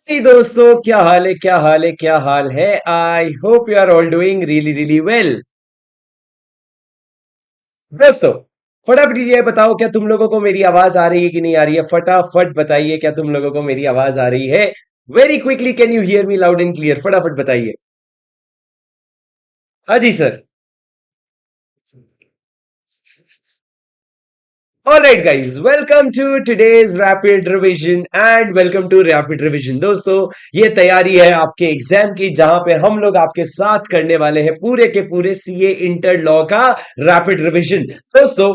जी दोस्तों, क्या हाल है? क्या हाल है? क्या हाल है? I hope you are all doing really really well. दोस्तों, फटाफट ये बताओ, क्या तुम लोगों को मेरी आवाज आ रही है कि नहीं आ रही है? फटाफट बताइए, क्या तुम लोगों को मेरी आवाज आ रही है? Very quickly, can you hear me loud and clear? फटाफट बताइए। हाँ जी sir. Alright guys, welcome to today's rapid revision and welcome to rapid revision। दोस्तों, ये तैयारी है आपके एग्जाम की, जहां पे हम लोग आपके साथ करने वाले हैं पूरे के पूरे सीए इंटर लॉ का रैपिड रिविजन। दोस्तों,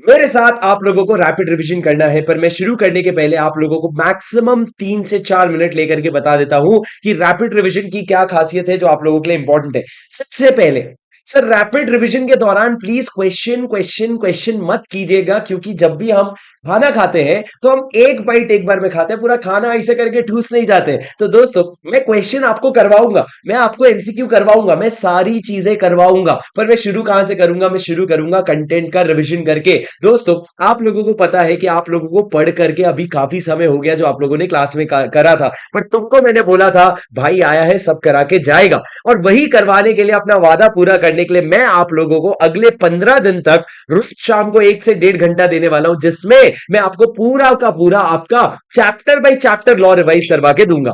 मेरे साथ आप लोगों को रैपिड रिवीजन करना है, पर मैं शुरू करने के पहले आप लोगों को मैक्सिमम 3 से 4 मिनट लेकर के बता देता हूं कि रैपिड रिवीजन की क्या खासियत है जो आप लोगों के लिए इंपॉर्टेंट है। सबसे पहले सर, रैपिड रिवीजन के दौरान प्लीज क्वेश्चन क्वेश्चन क्वेश्चन मत कीजिएगा, क्योंकि जब भी हम खाना खाते हैं तो हम एक बाइट एक बार में खाते हैं, पूरा खाना ऐसे करके ठूस नहीं जाते। तो दोस्तों, मैं क्वेश्चन आपको करवाऊंगा, मैं आपको एमसीक्यू करवाऊंगा, मैं सारी चीजें करवाऊंगा, पर मैं शुरू कहां से करूंगा? मैं शुरू करूंगा कंटेंट का रिवीजन करके। दोस्तों, आप लोगों को पता है कि आप लोगों को पढ़ करके अभी काफी समय हो गया जो आप लोगों ने क्लास में करा था, पर तुमको मैंने बोला था भाई आया है सब करा के जाएगा, और वही करवाने के लिए, अपना वादा पूरा करने के लिए मैं आप लोगों को अगले 15 दिन तक रोज शाम को 1 से 1.5 घंटा देने वाला हूं, जिसमें मैं आपको पूरा का पूरा आपका chapter by chapter law revise करवा के दूंगा।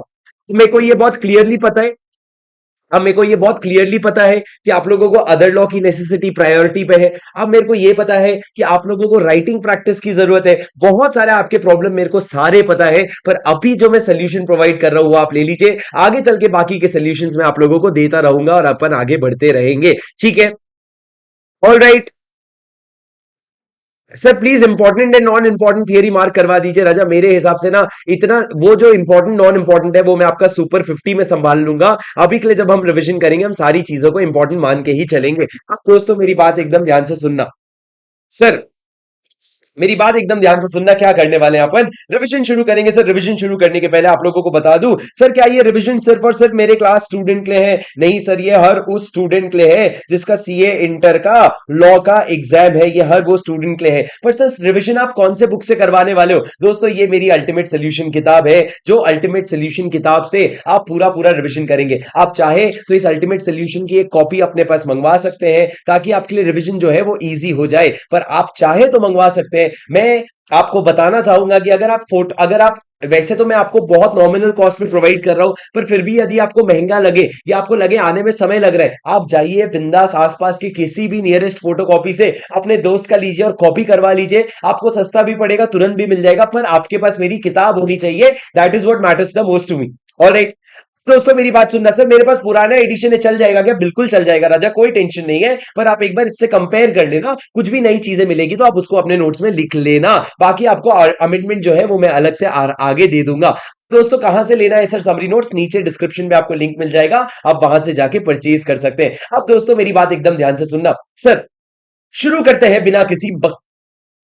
मेरे को ये बहुत क्लियरली पता है, अब मेरे को ये बहुत क्लियरली पता है कि आप लोगों को अदर लॉ की नेसेसिटी प्रायोरिटी पे है। अब मेरे को ये पता है कि आप लोगों को राइटिंग प्रैक्टिस की जरूरत है। बहुत सारे आपके प्रॉब्लम मेरे को सारे पता है, पर अभी जो मैं सोल्यूशन प्रोवाइड कर रहा हूं वो आप ले लीजिए। आगे चल के बाकी के सोल्यूशंस मैं आप लोगों को देता रहूंगा और अपन आगे बढ़ते रहेंगे। ठीक है? All right sir, please important and non important theory mark करवा दीजिए राजा। मेरे हिसाब से ना, इतना वो जो इंपॉर्टेंट नॉन इंपॉर्टेंट है वो मैं आपका सुपर 50 में संभाल लूंगा। अभी के लिए जब हम रिवीजन करेंगे, हम सारी चीजों को इंपॉर्टेंट मान के ही चलेंगे। अब दोस्तों, मेरी बात एकदम ध्यान से सुनना। सर, मेरी बात एकदम ध्यान से सुनना। क्या करने वाले हैं अपन? रिवीजन शुरू करेंगे सर। रिवीजन शुरू करने के पहले आप लोगों को बता दूं सर, क्या ये रिवीजन सिर्फ और सिर्फ मेरे क्लास स्टूडेंट के लिए है? नहीं सर, ये हर उस स्टूडेंट के लिए है जिसका सीए इंटर का लॉ का एग्जाम है। ये हर वो स्टूडेंट के लिए है। पर सर, रिवीजन आप कौन से बुक से करवाने वाले हो? दोस्तों, ये मेरी अल्टीमेट सोल्यूशन किताब है, जो अल्टीमेट सोल्यूशन किताब से आप पूरा पूरा रिवीजन करेंगे। आप चाहे तो इस अल्टीमेट सोल्यूशन की एक कॉपी अपने पास मंगवा सकते हैं, ताकि आपके लिए रिवीजन जो है वो इजी हो जाए। पर आप चाहे तो मंगवा सकते हैं। मैं आपको बताना चाहूंगा कि अगर आप वैसे तो मैं आपको बहुत नॉमिनल कॉस्ट में प्रोवाइड कर रहा हूं, पर फिर भी यदि आपको महंगा लगे या आपको लगे आने में समय लग रहा है, आप जाइए बिंदास आसपास की किसी भी नियरेस्ट फोटोकॉपी से अपने दोस्त का लीजिए और कॉपी करवा लीजिए। आपको सस्ता भी पड़ेगा, तुरंत भी मिल जाएगा, पर आपके पास मेरी किताब होनी चाहिए। That is what matters the most to me. Alright दोस्तों, मेरी बात सुनना। सर, मेरे पास पुराना एडिशन है, चल जाएगा क्या? बिल्कुल चल जाएगा राजा, कोई टेंशन नहीं है। पर आप एक बार इससे कंपेयर कर लेना, कुछ भी नई चीजें मिलेगी तो आप उसको अपने नोट्स में लिख लेना। बाकी आपको अमेंडमेंट जो है वो मैं अलग से आगे दे दूंगा। दोस्तों, कहां से लेना है सर समरी नोट्स? नीचे डिस्क्रिप्शन में आपको लिंक मिल जाएगा, आप वहां से जाके परचेज कर सकते हैं। अब दोस्तों, मेरी बात एकदम ध्यान से सुनना। सर, शुरू करते हैं बिना किसी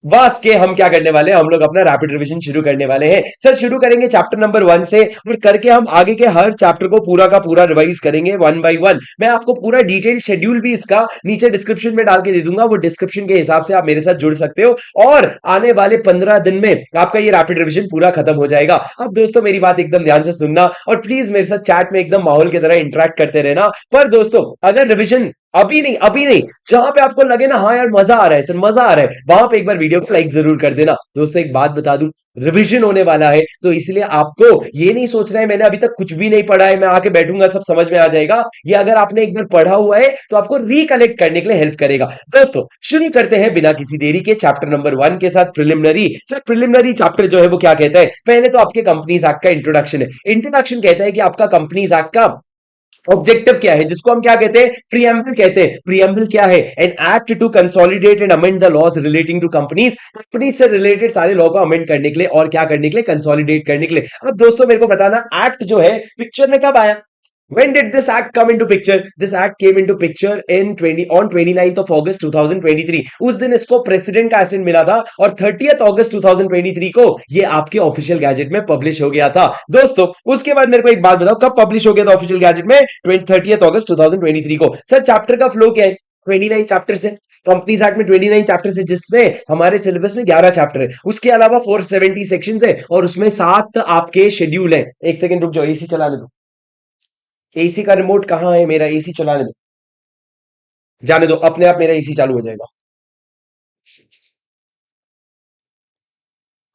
वास के। हम क्या करने वाले हैं? हम लोग अपना रैपिड रिवीजन शुरू करने वाले हैं। सर, शुरू करेंगे चैप्टर नंबर 1 से, और करके हम आगे के हर चैप्टर को पूरा का पूरा रिवाइज करेंगे 1 बाय 1। मैं आपको पूरा डिटेल्ड शेड्यूल भी इसका नीचे डिस्क्रिप्शन में डाल के दे दूंगा। वो डिस्क्रिप्शन के हिसाब से आप मेरे साथ जुड़ सकते हो, और आने वाले 15 दिन में आपका ये रैपिड रिवीजन पूरा खत्म हो जाएगा। अब दोस्तों, मेरी बात एकदम ध्यान से सुनना, और प्लीज मेरे साथ चैट में एकदम माहौल की तरह इंटरेक्ट करते रहना। पर दोस्तों, अगर रिवीजन अभी नहीं, जहां पे आपको लगे ना हाँ यार मजा आ रहा है सर, मजा आ रहा है, वहां पे एक बार वीडियो को लाइक जरूर कर देना। दोस्तों, एक बात बता दूं, रिवीजन होने वाला है तो इसलिए आपको ये नहीं सोचना है मैंने अभी तक कुछ भी नहीं पढ़ा है, मैं आके बैठूंगा सब समझ में आ जाएगा। ये अगर आपने एक बार पढ़ा हुआ है तो आपको रिकलेक्ट करने के लिए हेल्प करेगा। दोस्तों, शुरू करते हैं बिना किसी देरी के चैप्टर नंबर 1 के साथ, प्रिलिमिनरी। सर, प्रिलिमिनरी चैप्टर जो है वो क्या कहता है? पहले तो आपके कंपनीज एक्ट का इंट्रोडक्शन है। इंट्रोडक्शन कहता है कि आपका कंपनीज एक्ट का ऑब्जेक्टिव क्या है, जिसको हम क्या कहते हैं? प्रीएम्बल कहते हैं। प्रीएम्बल क्या है? An act to consolidate and amend the laws relating to companies. Company से रिलेटेड सारे लॉ को अमेंड करने के लिए, और क्या करने के लिए? कंसोलिडेट करने के लिए। अब दोस्तों, मेरे को बताना, एक्ट जो है पिक्चर में कब आया? When did this act come into picture? This act came into picture on 29th of August 2023। उस दिन इसको प्रेसिडेंट का एसेंट मिला था, और 30th अगस्त 2023 को ये आपके ऑफिशियल गैजेट में पब्लिश हो गया था। दोस्तों, उसके बाद मेरे को एक बात बताओ, कब पब्लिश हो गया था ऑफिशियल गैजेट में? 30th अगस्त 2023 को। सर, चैप्टर का फ्लो क्या है? 29 चैप्टर है कंपनीज एक्ट में, 29 चैप्टर है जिसमें हमारे सिलेबस में 11 चैप्टर है, उसके अलावा 470 सेक्शंस है और उसमें 7 आपके शेड्यूल है। एक सेकंड रुक जाओ, एसी चलाने दो। एसी का रिमोट कहाँ है मेरा? एसी चलाने दो, जाने दो, अपने आप मेरा एसी चालू हो जाएगा।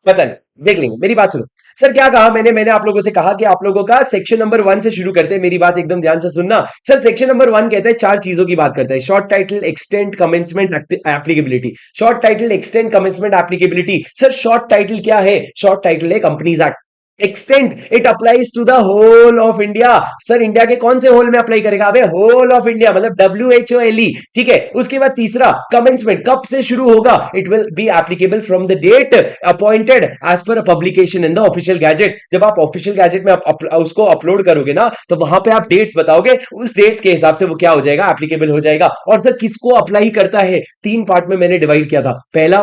पता नहीं, देख लेंगे। मेरी बात सुनो सर, क्या कहा मैंने? मैंने आप लोगों से कहा कि आप लोगों का सेक्शन नंबर 1 से शुरू करते हैं। मेरी बात एकदम ध्यान से सुनना सर। सेक्शन नंबर 1 कहता है, 4 चीजों की बात करता है। Short title, extent, commencement, applicability. Short title, extent, commencement, applicability. Sir short title क्या है? शॉर्ट टाइटल है companies act. Extend, it applies to the whole of India. Sir India के कौन से होल में अप्लाई करेगा? अबे होल ऑफ इंडिया, मतलब WHOLE। ठीक है, उसके बाद तीसरा कमेंसमेंट, कब से शुरू होगा? It will be applicable from the date appointed as per publication in the official gazette. जब आप ऑफिशियल गैजेट में उसको अपलोड करोगे ना, तो वहां पे आप डेट्स बताओगे, उस डेट्स के हिसाब से वो क्या हो जाएगा? एप्लीकेबल हो जाएगा। और सर किसको अप्लाई करता है? 3 पार्ट में मैंने डिवाइड किया था। पहला,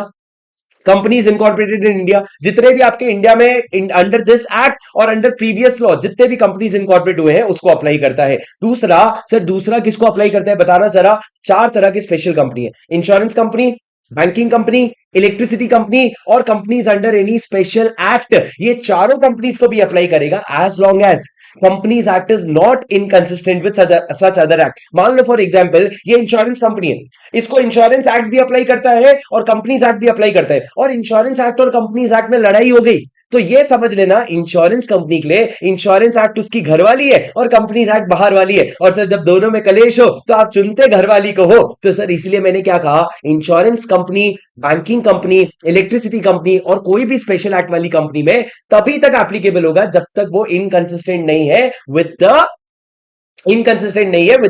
कंपनीज इनकॉर्पोरेटेड इन इंडिया, जितने भी आपके इंडिया में अंडर दिस एक्ट और अंडर प्रीवियस लॉ जितने भी कंपनीज इनकॉर्पोरेट हुए हैं उसको अप्लाई करता है। दूसरा, सर दूसरा किसको अप्लाई करता है बताना जरा? 4 तरह की स्पेशल कंपनी है। Insurance company, banking company, electricity company और companies under any special act. ये चारों कंपनीज को भी अप्लाई करेगा as long as companies act is not inconsistent with such other act. मान लो फॉर एग्जांपल ये इंश्योरेंस कंपनी है, इसको इंश्योरेंस एक्ट भी अप्लाई करता है और कंपनीज एक्ट भी अप्लाई करता है, और इंश्योरेंस एक्ट और कंपनीज एक्ट में लड़ाई हो गई, तो ये समझ लेना इंश्योरेंस कंपनी के लिए इंश्योरेंस एक्ट उसकी घर वाली है और कंपनीज एक्ट बाहर वाली है। और सर जब दोनों में कलेश हो तो आप चुनते घर वाली को हो। तो सर इसलिए मैंने क्या कहा, insurance company, banking company, electricity company और कोई भी स्पेशल एक्ट वाली कंपनी में तभी तक एप्लीकेबल होगा जब तक वो इनकंसिस्टेंट नहीं है विद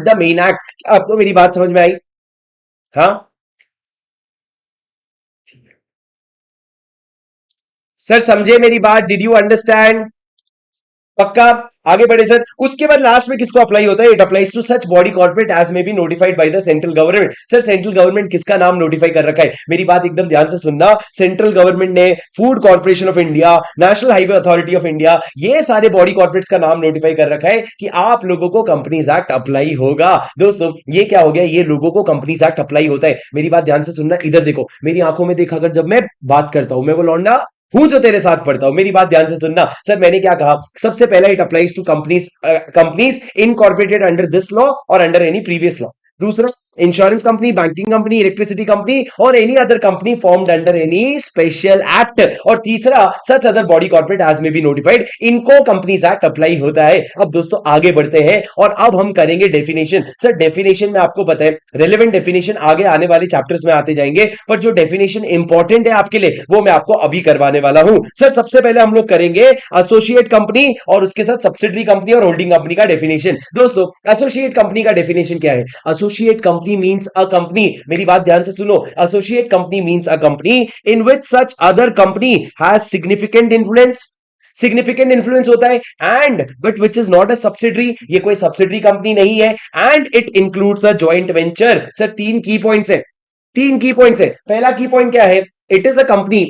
द मेन एक्ट। आपको मेरी बात समझ में आई? हाँ सर, समझे मेरी बात? Did you understand? पक्का? आगे बढ़े सर। उसके बाद लास्ट में किसको अप्लाई होता है? It applies to such body corporate as may be notified by the central government. Sir central government किसका नाम नोटिफाई कर रखा है? मेरी बात एकदम ध्यान से सुनना। सेंट्रल गवर्नमेंट ने food corporation of India, national highway authority of India, ये सारे बॉडी कॉर्पोरेट्स का नाम नोटिफाई कर रखा है कि आप लोगों को कंपनीज एक्ट अप्लाई होगा। दोस्तों ये क्या हो गया? ये लोगों को कंपनीज एक्ट अप्लाई होता है। मेरी बात ध्यान से सुनना, इधर देखो, मेरी आंखों में देखा कर, जब मैं बात करता हूं मैं वो लौंडा हूं जो तेरे साथ पढ़ता हूं। मेरी बात ध्यान से सुनना। सर मैंने क्या कहा? सबसे पहला, it applies to companies incorporated under this law और अंडर एनी प्रीवियस लॉ। दूसरा, insurance company, banking company, electricity company और any other company formed under any special act. और तीसरा, such other body corporate as may be notified, इनको companies act apply होता है। अब दोस्तों आगे बढ़ते हैं और अब हम करेंगे डेफिनेशन। सर डेफिनेशन में आपको पता है रेलेवेंट डेफिनेशन आगे आने वाले चैप्टर्स में आते जाएंगे, पर जो डेफिनेशन इंपॉर्टेंट है आपके लिए वो मैं आपको अभी करवाने वाला हूं। सर सबसे पहले हम लोग करेंगे एसोसिएट कंपनी और उसके साथ सब्सिडरी कंपनी और होल्डिंग कंपनी का डेफिनेशन। दोस्तों एसोसिएट कंपनी का डेफिनेशन क्या है? Associate company means a company, मेरी बात ध्यान से सुनो, associate company means a company in which such other company has significant influence. Significant influence होता है and but which is not a subsidiary, ये कोई सब्सिडरी कंपनी नहीं है। And it includes a joint venture. Sir 3 की points है, 3 की points है। पहला की पॉइंट क्या है? इट इज अ कंपनी,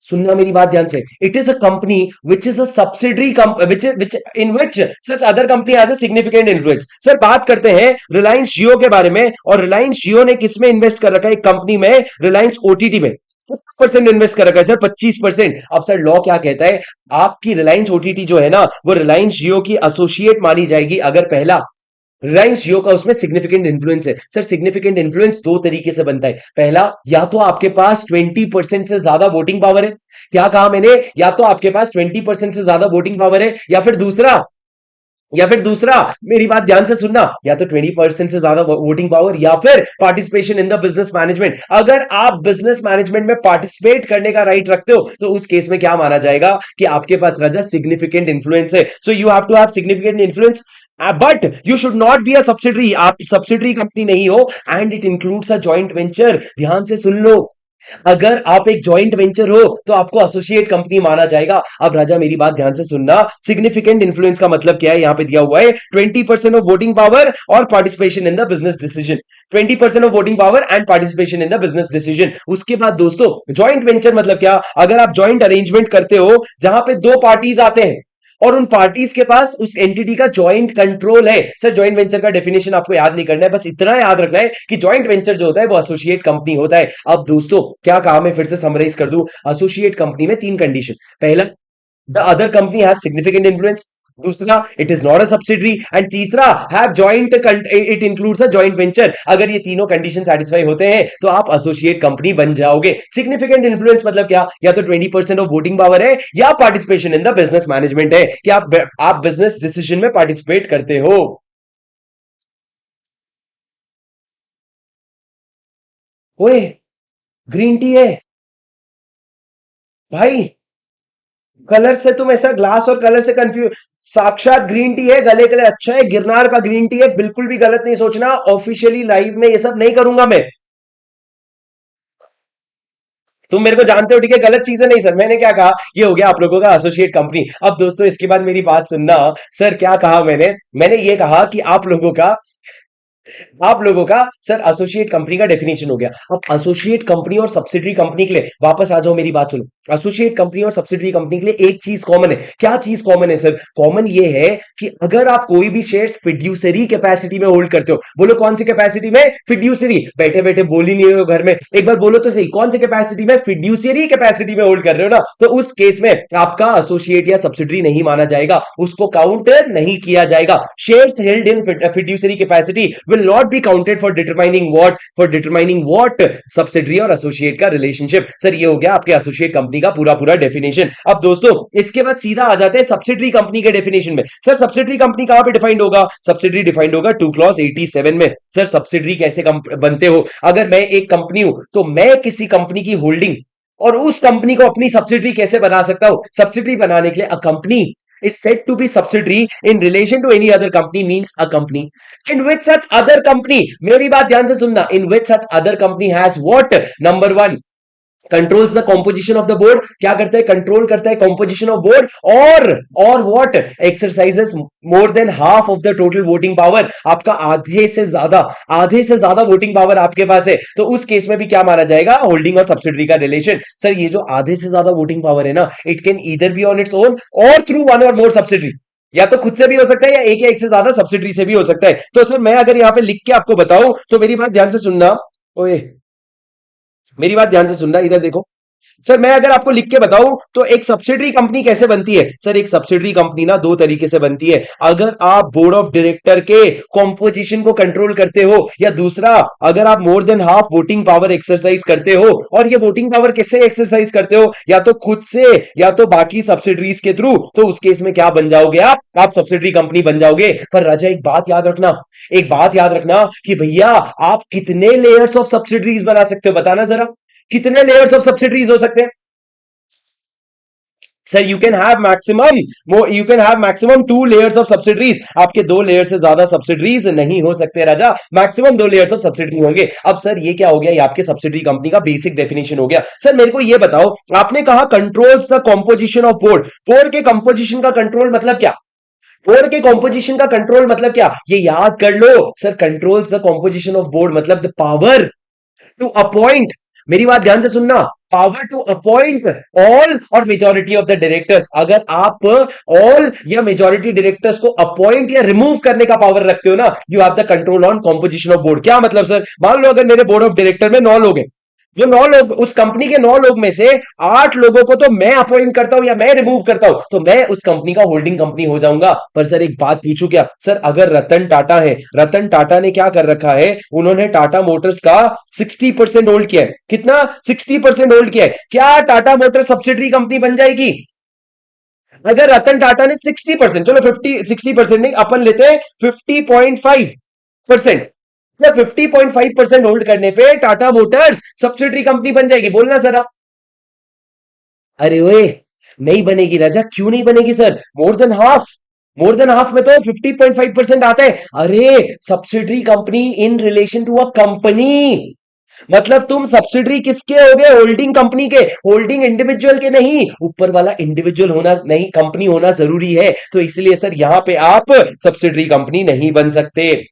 सुनना मेरी बात ध्यान से, it is a company which is a subsidiary which in which such other company has a significant influence. Sir बात करते हैं रिलायंस जियो के बारे में, और रिलायंस जियो ने किसमें इन्वेस्ट कर रखा है? एक कंपनी में, रिलायंस ओटीटी में। 50% इन्वेस्ट कर रखा है सर, 25%। अब सर लॉ क्या कहता है? आपकी रिलायंस ओटीटी जो है ना, वो रिलायंस जियो की एसोसिएट मानी जाएगी अगर पहला रिलायंस जियो का उसमें सिग्निफिकेंट इन्फ्लुएंस है। सर सिग्निफिकेंट इन्फ्लुएंस 2 तरीके से बनता है। पहला, या तो आपके पास 20% से ज्यादा वोटिंग पावर है। क्या कहा मैंने? या तो आपके पास 20% से ज्यादा वोटिंग पावर है, या फिर दूसरा मेरी बात ध्यान से सुनना, या तो 20% से ज्यादा वोटिंग पावर, या फिर participation in the business management. अगर आप बिजनेस मैनेजमेंट में पार्टिसिपेट करने का राइट रखते हो तो उस केस में क्या माना जाएगा कि आपके पास राजा सिग्निफिकेंट इन्फ्लुएंस है। So you have to have significant influence, but you should not be a subsidiary, आप सब्सिडरी कंपनी नहीं हो। And it includes a joint venture. ध्यान से सुन लो, अगर आप एक जॉइंट वेंचर हो तो आपको एसोसिएट कंपनी माना जाएगा। अब राजा मेरी बात ध्यान से सुनना, सिग्निफिकेंट इन्फ्लुएंस का मतलब क्या है? यहां पे दिया हुआ है 20% ऑफ वोटिंग पावर और participation in the business decision. 20% of voting power and participation in the business decision. उसके बाद दोस्तों जॉइंट वेंचर मतलब क्या? अगर आप जॉइंट अरेंजमेंट करते हो जहां पे 2 पार्टीज आते हैं और उन पार्टीज के पास उस एंटिटी का जॉइंट कंट्रोल है। सर जॉइंट वेंचर का डेफिनेशन आपको याद नहीं करना है, बस इतना याद रखना है कि जॉइंट वेंचर जो होता है वो एसोसिएट कंपनी होता है। अब दोस्तों क्या कहा, मैं फिर से समराइज कर दूं, एसोसिएट कंपनी में तीन कंडीशन। पहला, the other company has significant influence. दूसरा, it is not a subsidiary. And तीसरा, have joint, it includes a joint venture. अगर ये तीनों कंडीशन सेटिस्फाई होते हैं तो आप एसोसिएट कंपनी बन जाओगे। सिग्निफिकेंट इन्फ्लुएंस मतलब क्या, या तो 20% ऑफ वोटिंग पावर है, या participation in the business management है, कि आप बिजनेस डिसीजन में पार्टिसिपेट करते हो। ओए, ग्रीन टी है भाई, कलर से तुम ऐसा ग्लास और कलर से कंफ्यूज, साक्षात ग्रीन टी है, गले के लिए अच्छा है, गिरनार का ग्रीन टी है, बिल्कुल भी गलत नहीं सोचना। ऑफिशियली लाइव में ये सब नहीं करूंगा मैं। तुम मेरे को जानते हो, ठीक है, गलत चीजें नहीं सर, मैंने क्या कहा, ये हो गया आप लोगों का एसोसिएट कंपनी। अब दोस्तों इसके बाद मेरी बात सुनना। सर क्या कहा मैंने, मैंने ये कहा कि आप लोगों का सर एसोसिएट कंपनी का डेफिनेशन हो गया। अब एसोसिएट कंपनी और सब्सिडरी कंपनी के लिए वापस आ जाओ, मेरी बात सुनो। एसोसिएट कंपनी और सब्सिडरी कंपनी के लिए एक चीज कॉमन है। क्या चीज कॉमन है सर? कॉमन ये है कि अगर आप कोई भी शेयर्स फिड्यूसरी कैपेसिटी में होल्ड करते हो, बोलो कौन सी कैपेसिटी में? फिड्यूसरी। बैठे बैठे बोल ही नहीं रहे हो घर में, एक बार बोलो तो सही, कौन सी कैपेसिटी में? फिड्यूसरी कैपेसिटी में होल्ड कर रहे हो ना, तो उस केस में आपका एसोसिएट या सब्सिडरी नहीं माना जाएगा, उसको काउंट नहीं किया जाएगा। Shares held in fiduciary capacity will not be counted for determining what subsidiary और एसोसिएट का रिलेशनशिप। सर ये हो गया आपके एसोसिएट कंपनी का पूरा पूरा डेफिनेशन। अब दोस्तों इसके बाद सीधा आ जाते हैं सब्सिडरी कंपनी के डेफिनेशन में। सर सब्सिडरी कंपनी कहां पे डिफाइंड होगा? सब्सिडरी डिफाइंड होगा 2 क्लॉज 87 में। सर सब्सिडरी कैसे बनते हो? अगर मैं एक कंपनी हूं तो मैं किसी कंपनी की होल्डिंग और उस कंपनी को अपनी सब्सिडरी कैसे बना सकता हूं? सब्सिडरी बनाने के लिए a company is said to be subsidiary in relation to any other company means a company in which such other company, मेरी बात ध्यान से सुनना, in which such other company has what? Number one, controls the composition of the board. क्या करता है? Control करता है कॉम्पोजिशन ऑफ बोर्ड। और what? Exercises more than half of the total voting power. आपका आधे से ज्यादा वोटिंग पावर आपके पास है, तो उस केस में भी क्या माना जाएगा? होल्डिंग और सब्सिडरी का रिलेशन। सर ये जो आधे से ज्यादा वोटिंग पावर है ना, it can either be on its own और थ्रू वन और मोर सब्सिडरी। या तो खुद से भी हो सकता है, या एक से ज्यादा सब्सिडरी से भी हो सकता है। तो सर मैं अगर यहां पे लिख के आपको बताऊं तो मेरी बात ध्यान से सुनना। ओए, मेरी बात ध्यान से सुनना, इधर देखो। सर मैं अगर आपको लिख के बताऊं तो एक सब्सिडरी कंपनी कैसे बनती है? सर एक सब्सिडरी कंपनी ना दो तरीके से बनती है। अगर आप बोर्ड ऑफ डायरेक्टर के कॉम्पोजिशन को कंट्रोल करते हो, या दूसरा अगर आप more than half voting power exercise करते हो। और ये वोटिंग पावर किससे एक्सरसाइज करते हो? या तो खुद से, या तो बाकी सब्सिडरीज के थ्रू। तो उस केस में क्या बन जाओगे आप सब्सिडरी कंपनी बन जाओगे। पर राजा एक बात याद रखना कि भैया आप कितने लेयर्स ऑफ सब्सिडरीज बना सकते हो, बताना जरा, कितने लेयर्स ऑफ सब्सिडरीज हो सकते हैं? Sir you can have maximum 2 layers of subsidiaries. आपके 2 लेयर से ज्यादा सब्सिडरीज नहीं हो सकते राजा, मैक्सिमम 2 लेयर्स ऑफ सब्सिडरी होंगे। अब सर ये क्या हो गया? ये आपके सब्सिडरी कंपनी का बेसिक डेफिनेशन हो गया। सर मेरे को ये बताओ, आपने कहा controls the composition of board. Board के कंपोजिशन का कंट्रोल मतलब क्या? बोर्ड के कॉम्पोजिशन का कंट्रोल मतलब क्या? ये याद कर लो। Sir controls the composition of board मतलब द पावर टू अपॉइंट, मेरी बात ध्यान से सुनना, पावर टू अपॉइंट ऑल और मेजॉरिटी ऑफ द डायरेक्टर्स। अगर आप ऑल या मेजॉरिटी डायरेक्टर्स को अपॉइंट या रिमूव करने का पावर रखते हो ना, you have the control on composition of board. क्या मतलब सर? मान लो अगर मेरे बोर्ड ऑफ डायरेक्टर में 9 लोग हैं, जो 9 लोग, उस कंपनी के 9 लोग में से 8 लोगों को तो मैं अपॉइंट करता हूं या मैं रिमूव करता हूं, तो मैं उस कंपनी का होल्डिंग कंपनी हो जाऊंगा। पर सर एक बात पूछूं क्या? सर अगर रतन टाटा है, रतन टाटा ने क्या कर रखा है? उन्होंने टाटा मोटर्स का 60% होल्ड किया है। कितना? 60% होल्ड किया है। क्या टाटा मोटर्स सब्सिडरी कंपनी बन जाएगी? अगर रतन टाटा ने 60%, चलो 60% नहीं, अपन लेते हैं 50.5%, 50.5% होल्ड करने पे टाटा मोटर्स सब्सिडरी कंपनी बन जाएगी, बोलना जरा। अरे ओए, नहीं बनेगी राजा। क्यों नहीं बनेगी सर? मोर देन हाफ में तो 50.5% आता है। अरे subsidiary company in relation to a company, मतलब तुम सब्सिडरी किसके हो गए? होल्डिंग कंपनी के। होल्डिंग इंडिविजुअल के नहीं, ऊपर वाला इंडिविजुअल होना नहीं, कंपनी होना जरूरी है। तो इसलिए सर यहां पे आप सब्सिडरी कंपनी नहीं बन सकते।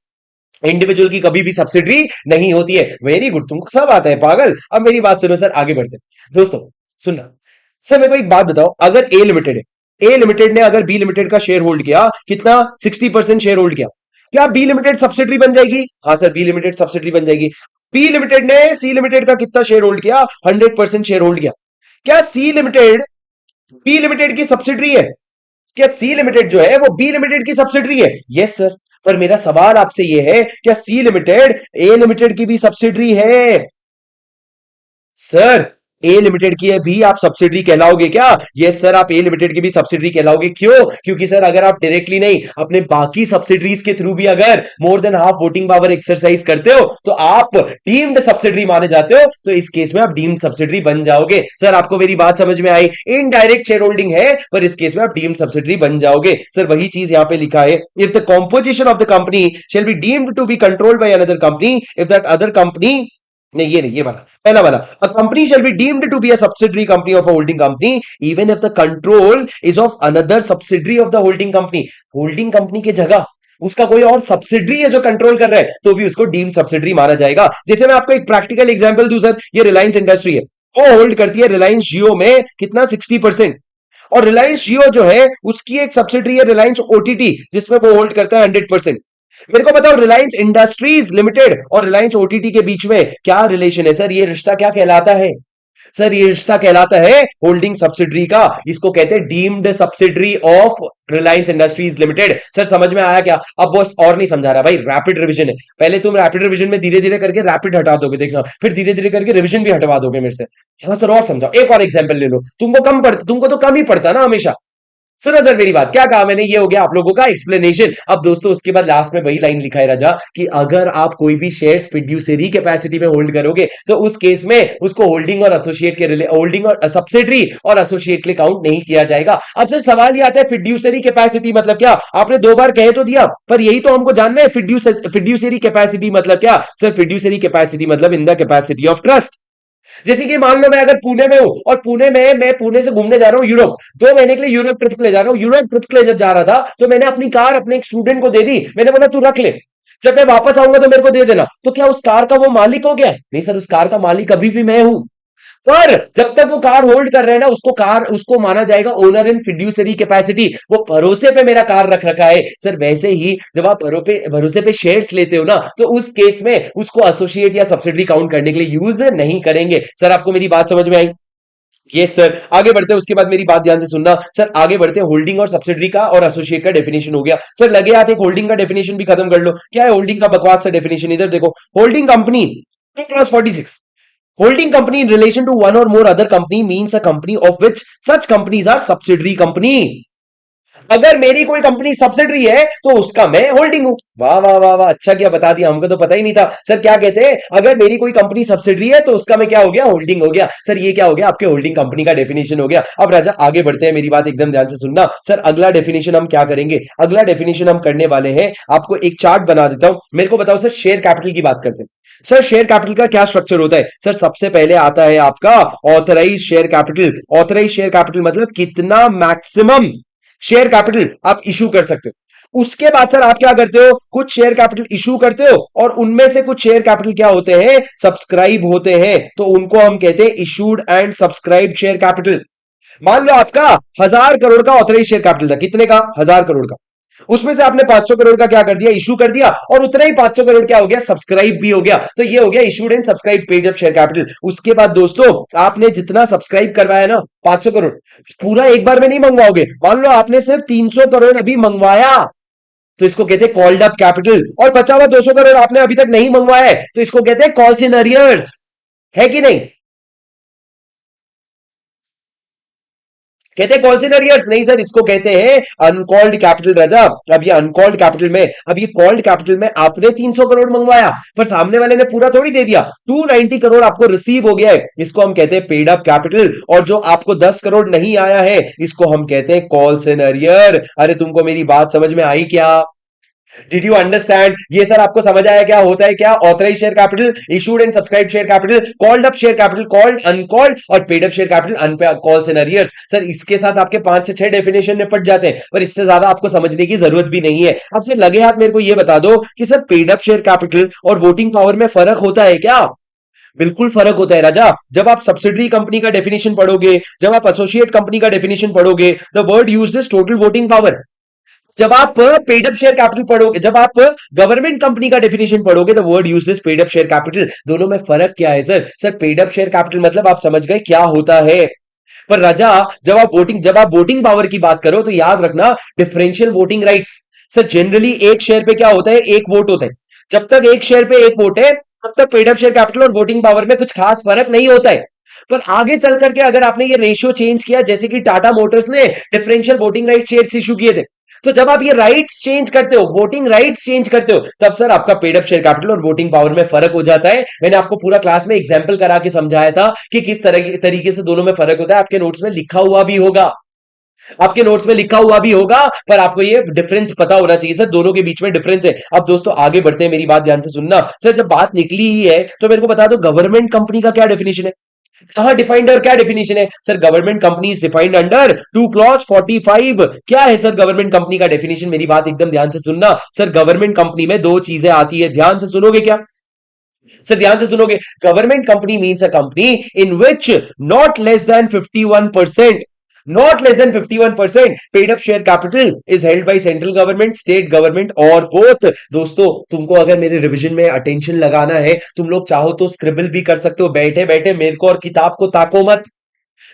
इंडिविजुअल की कभी भी सब्सिडरी नहीं होती है। वेरी गुड, तुमको सब आता है पागल। अब मेरी बात सुनो सर, आगे बढ़ते हैं। दोस्तों सुनना, सर मेरे को एक बात बताओ, अगर ए लिमिटेड है, ए लिमिटेड ने अगर बी लिमिटेड का शेयर होल्ड किया, कितना 60% शेयर होल्ड किया, क्या बी लिमिटेड सब्सिडरी बन जाएगी? हाँ सर, बी लिमिटेड सब्सिडरी बन जाएगी। बी लिमिटेड ने सी लिमिटेड का कितना शेयर होल्ड किया? 100% शेयर होल्ड किया। क्या सी लिमिटेड बी लिमिटेड की सब्सिडरी है? क्या सी लिमिटेड जो है वो बी लिमिटेड की सब्सिडरी है? Yes sir. पर मेरा सवाल आपसे ये है, क्या सी लिमिटेड ए लिमिटेड की भी सब्सिडरी है? सर, ए लिमिटेड की है भी आप सब्सिडरी कहलाओगे क्या? यस सर, आप ए लिमिटेड की भी सब्सिडरी कहलाओगे। क्यों? क्योंकि सर अगर आप डायरेक्टली नहीं, अपने बाकी सब्सिडरीज के थ्रू भी अगर more than half voting power exercise करते हो तो आप डीम्ड सब्सिडरी माने जाते हो, तो इस केस में आप डीम्ड सब्सिडरी बन जाओगे। सर आपको मेरी बात समझ में आई? इनडायरेक्ट शेयर होल्डिंग है, पर इस केस में आप डीम्ड सब्सिडरी बन जाओगे। सर वही चीज यहां पे लिखा है, if the composition of the company shall be deemed to be controlled by another company, if that other company, नहीं ये नहीं, ये वाला पहला वाला, a company shall be deemed to be a subsidiary company of a holding company even if the control is of another subsidiary of the holding company। Holding company की जगह उसका कोई और सब्सिडरी है जो कंट्रोल कर रहा है, तो भी उसको डीम्ड सब्सिडरी माना जाएगा। जैसे मैं आपको एक प्रैक्टिकल एग्जांपल दूं सर, ये रिलायंस इंडस्ट्री है, वो होल्ड करती है रिलायंस जियो में कितना 60%, और रिलायंस जियो जो है उसकी एक सब्सिडरी है रिलायंस ओटीटी, जिसमें वो होल्ड करता है 100%। मेरे को बताओ, रिलायंस इंडस्ट्रीज लिमिटेड और रिलायंस ओटीटी के बीच में क्या रिलेशन है सर? ये रिश्ता क्या कहलाता है? सर ये रिश्ता कहलाता है होल्डिंग सब्सिडरी का। इसको कहते हैं deemed subsidiary of Reliance industries limited. Sir समझ में आया क्या? अब बस और नहीं समझा रहा भाई, रैपिड रिवीजन है। पहले तुम रैपिड रिवीजन में धीरे धीरे करके रैपिड हटा दोगे, देखना, फिर धीरे धीरे करके रिवीजन भी हटवा दोगे मेरे से। हाँ सर, और समझाओ, एक और एग्जांपल ले लो। तुमको तो कम ही पड़ता ना हमेशा। सुनो सर मेरी बात, क्या कहा मैंने? ये हो गया आप लोगों का एक्सप्लेनेशन। अब दोस्तों उसके बाद लास्ट में वही लाइन लिखा है राजा, कि अगर आप कोई भी शेयर्स फिड्यूसरी कैपेसिटी में होल्ड करोगे तो उस केस में उसको होल्डिंग और एसोसिएट के होल्डिंग और सब्सिडरी और एसोसिएट के लिए काउंट नहीं किया जाएगा। अब सर सवाल ये आता है, फिड्यूसरी कैपेसिटी मतलब क्या? आपने 2 बार कह तो दिया, पर यही तो हमको जानना है, फिड्यूसरी कैपेसिटी मतलब क्या? सर फिड्यूसरी कैपेसिटी मतलब इन द कैपेसिटी ऑफ ट्रस्ट। जैसे कि मान लो मैं अगर पुणे में हूं, और पुणे में मैं पुणे से घूमने जा रहा हूं यूरोप, 2 महीने के लिए यूरोप ट्रिप के लिए जा रहा हूं। यूरोप ट्रिप के लिए जब जा रहा था तो मैंने अपनी कार अपने एक स्टूडेंट को दे दी, मैंने बोला तू रख ले, जब मैं वापस आऊंगा तो मेरे को दे देना। तो क्या उस कार का वो मालिक हो गया? नहीं सर, उस कार का मालिक अभी भी मैं हूं। पर जब तक वो कार होल्ड कर रहे हैं ना, उसको माना जाएगा ओनर इन फिड्यूसरी कैपेसिटी। वो भरोसे पे मेरा कार रख रखा है। सर वैसे ही जब आप भरोसे पे शेयर्स लेते हो ना, तो उस केस में उसको एसोसिएट या सब्सिडरी काउंट करने के लिए यूज नहीं करेंगे। सर आपको मेरी बात समझ में आई? ये सर आगे बढ़ते हैं, उसके बाद मेरी बात ध्यान से सुनना। सर आगे बढ़ते हैं, होल्डिंग और सब्सिडरी का और एसोसिएट का डेफिनेशन हो गया। सर लगे हाथ एक होल्डिंग का डेफिनेशन भी खत्म कर लो। क्या है होल्डिंग का बकवास सा डेफिनेशन? इधर देखो, holding company class 46, holding company in relation to one or more other company means a company of which such companies are subsidiary company। अगर मेरी कोई कंपनी सब्सिडरी है तो उसका मैं होल्डिंग हूं। वाह वाह वाह वाह, अच्छा किया बता दिया, हमको तो पता ही नहीं था। सर क्या कहते हैं, अगर मेरी कोई कंपनी सब्सिडरी है तो उसका मैं क्या हो गया? होल्डिंग हो गया। सर ये क्या हो गया? आपके होल्डिंग कंपनी का डेफिनेशन हो गया। अब राजा आगे बढ़ते हैं, मेरी बात एकदम ध्यान से सुनना। सर अगला डेफिनेशन हम क्या करेंगे? अगला डेफिनेशन हम करने वाले हैं, आपको एक चार्ट बना देता हूं। मेरे को बताओ सर, शेयर कैपिटल की बात करते हैं। सर शेयर कैपिटल का क्या स्ट्रक्चर होता है? सर सबसे पहले आता है आपका authorised share capital. Authorised share capital मतलब कितना मैक्सिमम शेयर कैपिटल आप इशू कर सकते हो। उसके बाद सर आप क्या करते हो? कुछ शेयर कैपिटल इशू करते हो, और उनमें से कुछ शेयर कैपिटल क्या होते हैं? सब्सक्राइब होते हैं, तो उनको हम कहते हैं issued and subscribe share capital. मान लो आपका 1000 करोड़ का ऑथराइज शेयर कैपिटल था, कितने का? 1000 करोड़ का। उसमें से आपने 500 करोड़ का क्या कर दिया? इशू कर दिया, और उतना ही 500 करोड़ क्या हो गया? सब्सक्राइब भी हो गया। तो ये हो गया issued and subscribe paid up share capital. उसके बाद दोस्तों, आपने जितना सब्सक्राइब करवाया ना 500 करोड़, पूरा एक बार में नहीं मंगवाओगे। मान लो आपने सिर्फ 300 करोड़ अभी मंगवाया, तो इसको कहते हैं कॉल्ड अप कैपिटल, और बचा हुआ 200 करोड़ आपने अभी तक नहीं मंगवाया है, तो इसको कहते हैं कॉल्स इन अरियर्स। है कि नहीं? कहते हैं कॉल्स इन अरियर्स? नहीं सर, इसको कहते हैं अनकॉल्ड कैपिटल। राजा अब ये अनकॉल्ड कैपिटल में, अब ये कॉल्ड कैपिटल में आपने 300 करोड़ मंगवाया, पर सामने वाले ने पूरा थोड़ी दे दिया, 290 करोड़ आपको रिसीव हो गया है, इसको हम कहते हैं पेड अप कैपिटल। और जो आपको 10 करोड़ नहीं आया है, इसको हम कहते हैं कॉल्स इन अरियर। अरे तुमको मेरी बात समझ में आई क्या? Did you understand? ये सर आपको समझ आया क्या होता है? क्या authorise share capital, issued and subscribe share capital, called up share capital, called uncalled, और paid up share capital, calls in arrears. Sir इसके साथ आपके 5 से 6 डेफिनेशन निपट जाते हैं, पर इससे ज्यादा आपको समझने की जरूरत भी नहीं है। अब से लगे हाथ मेरे को ये बता दो कि sir paid up share capital और वोटिंग पावर में फर्क होता है क्या? बिल्कुल फर्क होता है राजा। जब आप सब्सिडरी कंपनी का डेफिनेशन पढ़ोगे, जब आप एसोसिएट कंपनी का डेफिनेशन पढ़ोगे, the word uses total voting power. जब आप पेड अप शेयर कैपिटल पढ़ोगे, जब आप गवर्नमेंट कंपनी का डेफिनेशन पढ़ोगे, the word uses paid up share capital. दोनों में फर्क क्या है sir? Sir paid up share capital मतलब आप समझ गए क्या होता है। पर राजा, जब आप वोटिंग पावर की बात करो तो याद रखना differential voting rights. Sir generally एक शेयर पे क्या होता है? एक वोट होता है। जब तक एक शेयर पे एक वोट है, तब तक पेड अप शेयर कैपिटल और वोटिंग पावर में कुछ खास फर्क नहीं होता है। पर आगे चल करके अगर आपने ये रेशियो चेंज किया, जैसे कि टाटा मोटर्स ने differential voting right shares issue किए थे, तो जब आप ये राइट्स चेंज करते हो, वोटिंग राइट्स चेंज करते हो, तब सर आपका पेड अप शेयर कैपिटल और वोटिंग पावर में फर्क हो जाता है। मैंने आपको पूरा क्लास में एग्जांपल करा के समझाया था कि किस तरह तरीके से दोनों में फर्क होता है। आपके नोट्स में लिखा हुआ भी होगा, आपके नोट्स में लिखा हुआ भी होगा, पर आपको ये डिफरेंस पता होना चाहिए सर, दोनों के बीच में डिफरेंस है। अब दोस्तों आगे बढ़ते हैं, मेरी बात ध्यान से सुनना। सर जब बात निकली ही है तो मेरे को बता दो गवर्नमेंट कंपनी का क्या डेफिनेशन है, कहां डिफाइंड और क्या डेफिनेशन है? Sir government company is defined under 2 clause 45। क्या है सर गवर्नमेंट कंपनी का डेफिनेशन? मेरी बात एकदम ध्यान से सुनना। सर गवर्नमेंट कंपनी में दो चीजें आती है, ध्यान से सुनोगे क्या? सर ध्यान से सुनोगे। Government company means a company in which not less than 51%, not less than 51% paid up share capital is held by central government, state government और both। दोस्तों तुमको अगर मेरे रिवीजन में अटेंशन लगाना है, तुम लोग चाहो तो स्क्रिबल भी कर सकते हो बैठे बैठे, मेरे को और किताब को ताको मत।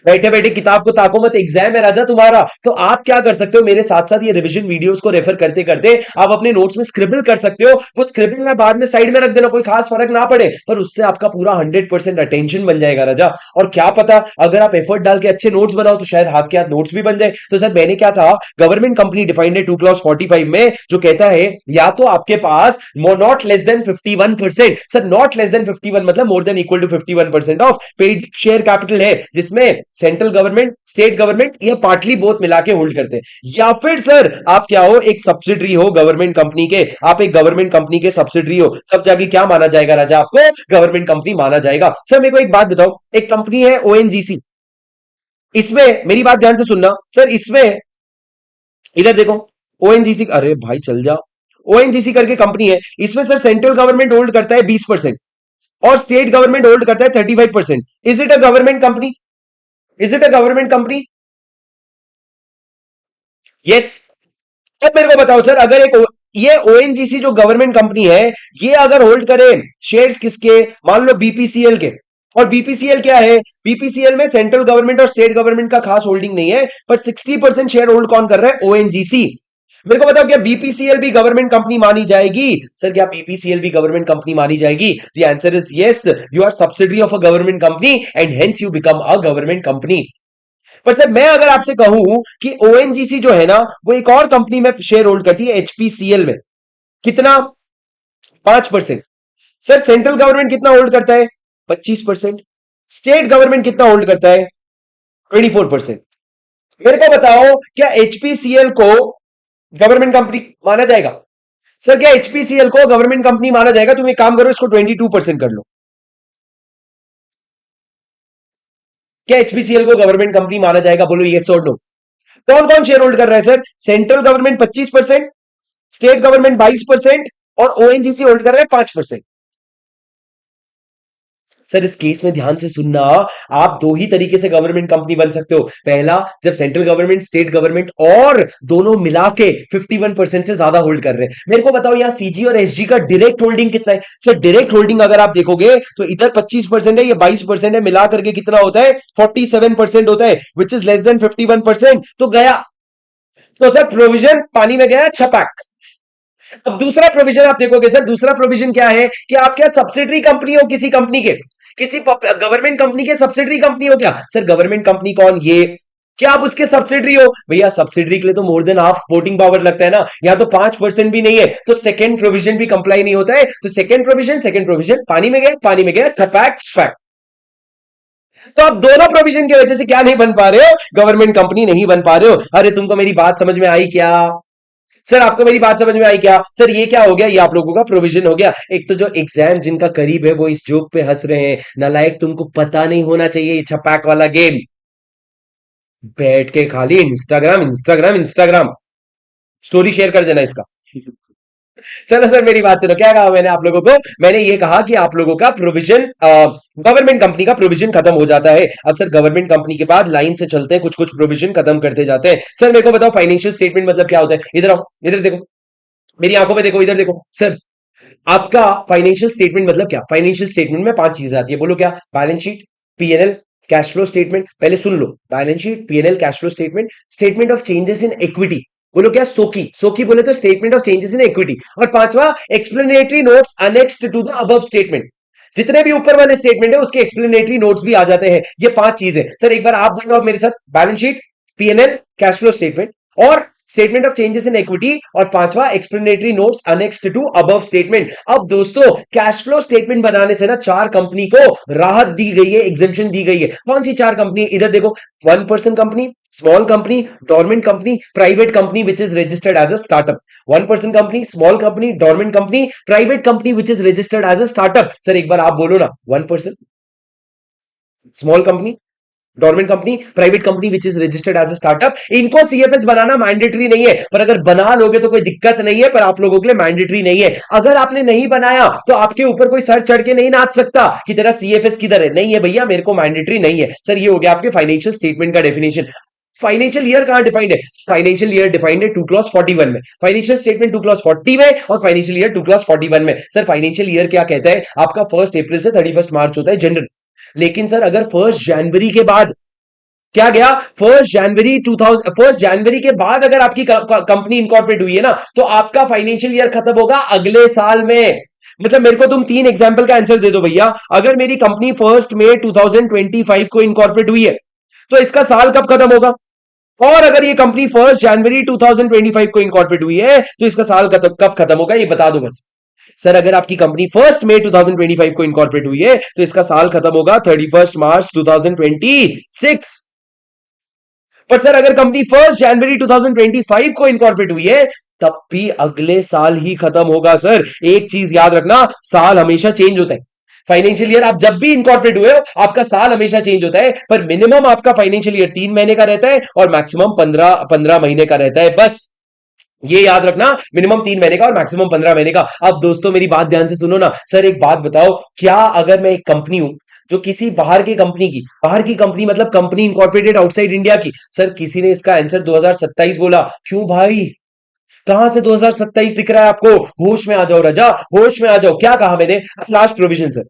बैठे बैठे किताब को ताको मत, एग्जाम है राजा तुम्हारा। तो आप क्या कर सकते हो, मेरे साथ साथ ये रिवीजन वीडियोस को रेफर करते करते आप अपने नोट्स में स्क्रिबल कर सकते हो। वो स्क्रिबल में बाद में साइड में रख देना, कोई खास फर्क ना पड़े, पर उससे आपका पूरा 100% अटेंशन बन जाएगा राजा। और क्या पता अगर आप एफर्ट डाल के अच्छे नोट्स बनाओ तो शायद हाथ के हाथ नोट्स भी बन जाए। तो सर मैंने क्या कहा, गवर्नमेंट कंपनी डिफाइंड है 2 क्लॉज 45 में, जो कहता है या तो आपके पास not less than 51%, sir not less than 51 मतलब more than equal to 51% of paid share capital है, जिसमें सेंट्रल गवर्नमेंट, स्टेट गवर्नमेंट या पार्टली बोथ मिला के होल्ड करते हैं। या फिर सर आप क्या हो, एक सब्सिडरी हो गवर्नमेंट कंपनी के, आप एक गवर्नमेंट कंपनी के सब्सिडरी हो, तब जाके क्या माना जाएगा राजा? आपको गवर्नमेंट कंपनी माना जाएगा। सर मेरे को एक बात बताओ, एक कंपनी है ओएनजीसी, इसमें मेरी बात ध्यान से सुनना सर, इसमें इधर देखो ओएनजीसी, अरे भाई चल जा, ओएनजीसी करके कंपनी है, इसमें सर सेंट्रल गवर्नमेंट होल्ड करता है 20% और स्टेट गवर्नमेंट होल्ड करता है 35%। Is it a government company? Is it a government company? Yes. अब मेरे को बताओ सर, अगर ये ओएनजीसी जो गवर्नमेंट कंपनी है, ये अगर होल्ड करे शेयर्स किसके, मान लो बीपीसीएल के, और बीपीसीएल क्या है, बीपीसीएल में सेंट्रल गवर्नमेंट और स्टेट गवर्नमेंट का खास होल्डिंग नहीं है, पर 60% शेयर होल्ड कौन कर रहा है? ओएनजीसी। मेरे को बताओ क्या बीपीसीएल भी गवर्नमेंट कंपनी मानी जाएगी? सर क्या बीपीसीएल भी गवर्नमेंट कंपनी मानी जाएगी? The answer is yes, you are subsidiary of a government company and hence you become a government company. पर सर मैं अगर आपसे कहूं कि ओएनजीसी जो है ना, वो एक और कंपनी में शेयर होल्ड करती है एचपीसीएल में, कितना? 5%। सर सेंट्रल गवर्नमेंट कितना होल्ड करता है? 25%। स्टेट गवर्नमेंट कितना होल्ड करता है? 24%। मेरे को बताओ क्या एचपीसीएल को गवर्नमेंट कंपनी माना जाएगा? सर क्या एचपीसीएल को गवर्नमेंट कंपनी माना जाएगा? तुम एक काम करो, इसको 22% कर लो। क्या एचपीसीएल को गवर्नमेंट कंपनी माना जाएगा? बोलो यस और नो। कौन कौन शेयर होल्ड कर रहा है sir? Central government 25%, state government 22% और ओएनजीसी होल्ड कर रहा है 5%। सर इस केस में ध्यान से सुनना, आप दो ही तरीके से गवर्नमेंट कंपनी बन सकते हो। पहला, जब सेंट्रल गवर्नमेंट, स्टेट गवर्नमेंट और दोनों मिला के 51% से ज्यादा होल्ड कर रहे हैं। मेरे को बताओ यहाँ सीजी और एसजी का डायरेक्ट होल्डिंग कितना है? सर डायरेक्ट होल्डिंग अगर आप देखोगे तो इधर 25% है, ये 22% है, मिला करके कितना होता है? 47% होता है, विच इज लेस देन 51%। तो गया, तो सर प्रोविजन पानी में गया छपाक। अब दूसरा प्रोविजन आप देखोगे सर, दूसरा प्रोविजन क्या है कि आप क्या सब्सिडरी कंपनी हो किसी कंपनी के, किसी गवर्नमेंट कंपनी के सब्सिडरी कंपनी हो क्या? सर गवर्नमेंट कंपनी कौन? ये। क्या आप उसके सब्सिडरी हो? भैया सब्सिडरी के लिए तो more than half voting power लगता है ना, यहां तो 5% भी नहीं है, तो सेकंड प्रोविजन भी कंप्लाई नहीं होता है। तो सेकंड प्रोविजन पानी में गया, पानी में गया छपैक छपैक। तो आप दोनों प्रोविजन की वजह से क्या नहीं बन पा रहे हो? गवर्नमेंट कंपनी नहीं बन पा रहे हो। अरे तुमको मेरी बात समझ में आई क्या? सर आपको मेरी बात समझ में आई क्या? सर ये क्या हो गया, ये आप लोगों का प्रोविजन हो गया। एक तो जो एग्जाम जिनका करीब है वो इस जोक पे हंस रहे हैं, नालायक तुमको पता नहीं होना चाहिए ये छपाक वाला गेम। बैठ के खाली Instagram Instagram Instagram, story share कर देना इसका। चलो सर मेरी बात सुनो, क्या कहा मैंने आप लोगों को? मैंने ये कहा कि आप लोगों का प्रोविजन, गवर्नमेंट कंपनी का प्रोविजन खत्म हो जाता है। अब सर गवर्नमेंट कंपनी के बाद लाइन से चलते हैं, कुछ कुछ प्रोविजन खत्म करते जाते हैं। सर मेरे को बताओ फाइनेंशियल स्टेटमेंट मतलब क्या होता है? इधर आओ, इधर देखो, मेरी आंखों में देखो, इधर देखो सर। आपका फाइनेंशियल स्टेटमेंट मतलब क्या? फाइनेंशियल स्टेटमेंट में पांच चीजें आती है, बोलो क्या? Balance sheet, PNL, cash flow statement. पहले सुन लो, balance sheet, PNL, cash flow statement, statement of changes in equity, बोलो क्या? सोकी, सोकी बोले तो statement of changes in equity. और पांचवा, explanatory notes annexed to the above statement. जितने भी ऊपर वाले स्टेटमेंट है उसके एक्सप्लेनेटरी नोट्स भी आ जाते हैं। ये पांच चीजें सर, एक बार आप बोलो मेरे साथ, balance sheet, PNL, cash flow statement और statement of changes in equity, और पांचवा explanatory notes annexed to above statement. अब दोस्तों कैश फ्लो स्टेटमेंट बनाने से ना चार कंपनी को राहत दी गई है, एग्जेम्पशन दी गई है। कौन सी चार कंपनी? इधर देखो, one person company, small company, dormant company, private company which is registered as a startup. One person company, small company, dormant company, private company which is registered as a startup. Sir एक बार आप बोलो ना, one person, small company, government company, private company which is registered as a startup. इनको CFS बनाना mandatory नहीं है, पर अगर बना लोगे तो कोई दिक्कत नहीं है, पर आप लोगों के लिए मैंडेटरी नहीं है। अगर आपने नहीं बनाया तो आपके ऊपर कोई सर चढ़ के नहीं नाच सकता कि तेरा सीएफएस किधर है। नहीं है भैया, मेरे को मैंडेटरी नहीं है। सर ये हो गया आपके फाइनेंशियल स्टेटमेंट का डेफिनेशन। फाइनेंशियल ईयर कहां डिफाइंड है? फाइनेंशियल ईयर डिफाइंड है 2 क्लॉज 41 में, फाइनेंशियल स्टेटमेंट 2 क्लॉज 40 में, और फाइनेंशियल ईयर 2 क्लॉज 41 में। सर फाइनेंशियल ईयर क्या कहता है? आपका 1 अप्रैल से 31 मार्च होता है जनरल। लेकिन सर अगर 1 जनवरी के बाद, क्या गया, 1 जनवरी के बाद अगर आपकी कंपनी इनकॉर्पोरेट हुई है ना, तो आपका फाइनेंशियल ईयर खत्म होगा अगले साल में। मतलब मेरे को तुम तीन एग्जांपल का आंसर दे दो भैया। अगर मेरी कंपनी 1 मई 2025 को इनकॉर्पोरेट हुई है, तो इसका साल कब खत्म होगा? और अगर ये कंपनी 1 जनवरी 2025 को इनकॉर्पोरेट हुई है, तो इसका साल कब खत्म होगा, ये बता दो बस। सर अगर आपकी कंपनी 1 मई 2025 को इनकॉर्पोरेट हुई है, तो इसका साल खत्म होगा 31 मार्च 2026। पर सर अगर कंपनी 1 जनवरी 2025 को इनकॉर्पोरेट हुई है, तब भी अगले साल ही खत्म होगा। सर एक चीज याद रखना, साल हमेशा चेंज होता है। फाइनेंशियल ईयर आप जब भी इनकॉर्पोरेट हुए हो, आपका साल हमेशा चेंज होता है, पर मिनिमम आपका फाइनेंशियल ईयर 3 महीने का रहता है और मैक्सिमम 15 महीने का रहता है। बस ये याद रखना, मिनिमम 3 महीने का और मैक्सिमम 15 महीने का। अब दोस्तों मेरी बात ध्यान से सुनो ना। सर एक बात बताओ, क्या अगर मैं एक कंपनी हूं जो किसी बाहर की कंपनी मतलब कंपनी इंकॉर्पोरेटेड आउटसाइड इंडिया की। सर किसी ने इसका आंसर 2027 बोला, क्यों भाई? कहां से 2027 दिख रहा है आपको? होश में आ जाओ राजा, होश में आ जाओ। क्या कहा मैंने? लास्ट प्रोविजन सर,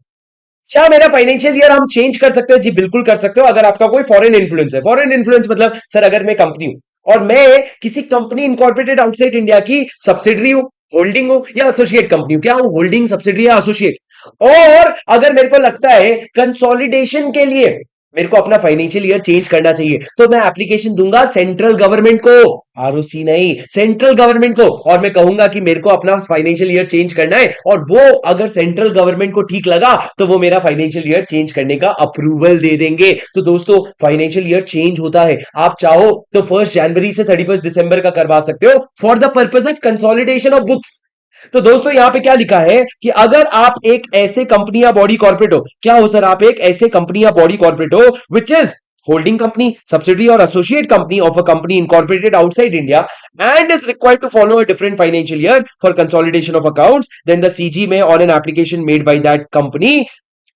क्या मेरा फाइनेंशियल ईयर हम चेंज कर सकते हो? जी बिल्कुल कर सकते हो, अगर आपका कोई फॉरेन इन्फ्लुएंस है। फॉरेन इन्फ्लुएंस मतलब सर अगर मैं कंपनी हूं और मैं किसी कंपनी इंकॉर्पोरेटेड आउटसाइड इंडिया की सब्सिडरी हूं, होल्डिंग हूं या एसोसिएट कंपनी हूं, क्या हूं? होल्डिंग, सब्सिडरी या एसोसिएट। और अगर मेरे को लगता है कंसोलिडेशन के लिए मेरे को अपना फाइनेंशियल ईयर चेंज करना चाहिए, तो मैं एप्लीकेशन दूंगा सेंट्रल गवर्नमेंट को, आरओसी नहीं, सेंट्रल गवर्नमेंट को, और मैं कहूंगा कि मेरे को अपना फाइनेंशियल ईयर चेंज करना है। और वो अगर सेंट्रल गवर्नमेंट को ठीक लगा तो वो मेरा फाइनेंशियल ईयर चेंज करने का अप्रूवल दे देंगे। तो दोस्तों फाइनेंशियल ईयर चेंज होता है, आप चाहो तो 1 जनवरी से 31 दिसंबर का करवा सकते हो for the purpose of consolidation of books. तो दोस्तों यहां पे क्या लिखा है कि अगर आप एक ऐसे कंपनी या बॉडी कॉर्पोरेट हो, क्या हो सर? आप एक ऐसे कंपनी या बॉडी कॉर्पोरेट हो which is holding company, subsidiary or associate company of a company incorporated outside India and is required to follow a different financial year for consolidation of accounts, then the CG may on an application made by that company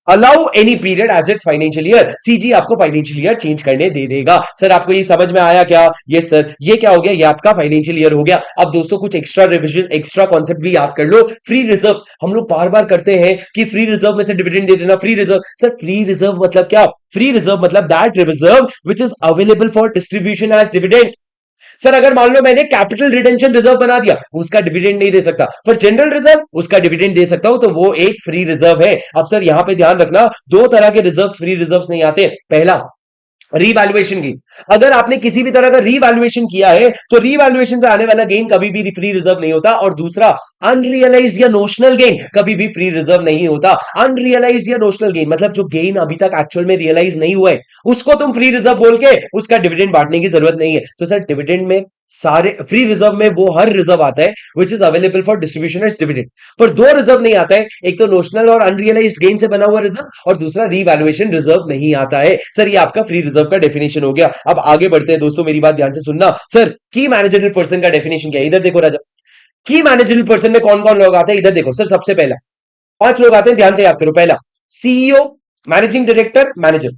allow any period as its financial year. CG आपको financial year change करने दे देगा। Sir आपको ये समझ में आया क्या? Yes sir. ये क्या हो गया? ये आपका फाइनेंशियल ईयर हो गया। अब दोस्तों कुछ एक्स्ट्रा रिविजन, एक्स्ट्रा कॉन्सेप्ट भी याद कर लो। फ्री रिजर्व, हम लोग बार बार करते हैं कि फ्री रिजर्व में से डिविडेंड दे देना। Free reserve, sir free reserve मतलब क्या? फ्री रिजर्व मतलब that reserve which is available for distribution as dividend. Sir अगर मान लो मैंने कैपिटल रिटेंशन रिजर्व बना दिया, उसका डिविडेंड नहीं दे सकता, पर जनरल रिजर्व उसका डिविडेंड दे सकता हूं, तो वो एक फ्री रिजर्व है। अब सर यहां पे ध्यान रखना, दो तरह के रिजर्व फ्री रिजर्व नहीं आते। पहला रीवैल्यूएशन की, अगर आपने किसी भी तरह का रीवैल्यूएशन किया है तो रीवैल्यूएशन से आने वाला गेन कभी भी फ्री रिजर्व नहीं होता। और दूसरा अनरियलाइज्ड या नोशनल गेन कभी भी फ्री रिजर्व नहीं होता। अनरियलाइज्ड या नोशनल गेन मतलब जो गेन अभी तक एक्चुअल में रियलाइज नहीं हुआ है, उसको तुम फ्री रिजर्व बोल के उसका डिविडेंड बांटने की जरूरत नहीं है। तो सर डिविडेंड में सारे फ्री रिजर्व में वो हर रिजर्व आता है which is available for distribution as dividend, पर दो रिजर्व नहीं आता है, एक तो नोशनल और अनरियलाइज्ड गेन से बना हुआ रिजर्व और दूसरा रीवैल्यूएशन रिजर्व नहीं आता है। सर ये आपका फ्री रिजर्व का डेफिनेशन हो गया। अब आगे बढ़ते हैं दोस्तों, मेरी बात ध्यान से सुनना। सर की मैनेजरियल पर्सन का डेफिनेशन क्या है? इधर देखो राजा, की मैनेजरल पर्सन में कौन कौन लोग आते हैं इधर देखो सर। सबसे पहला 5 लोग आते हैं, ध्यान से याद करो। पहला CEO, managing director, manager.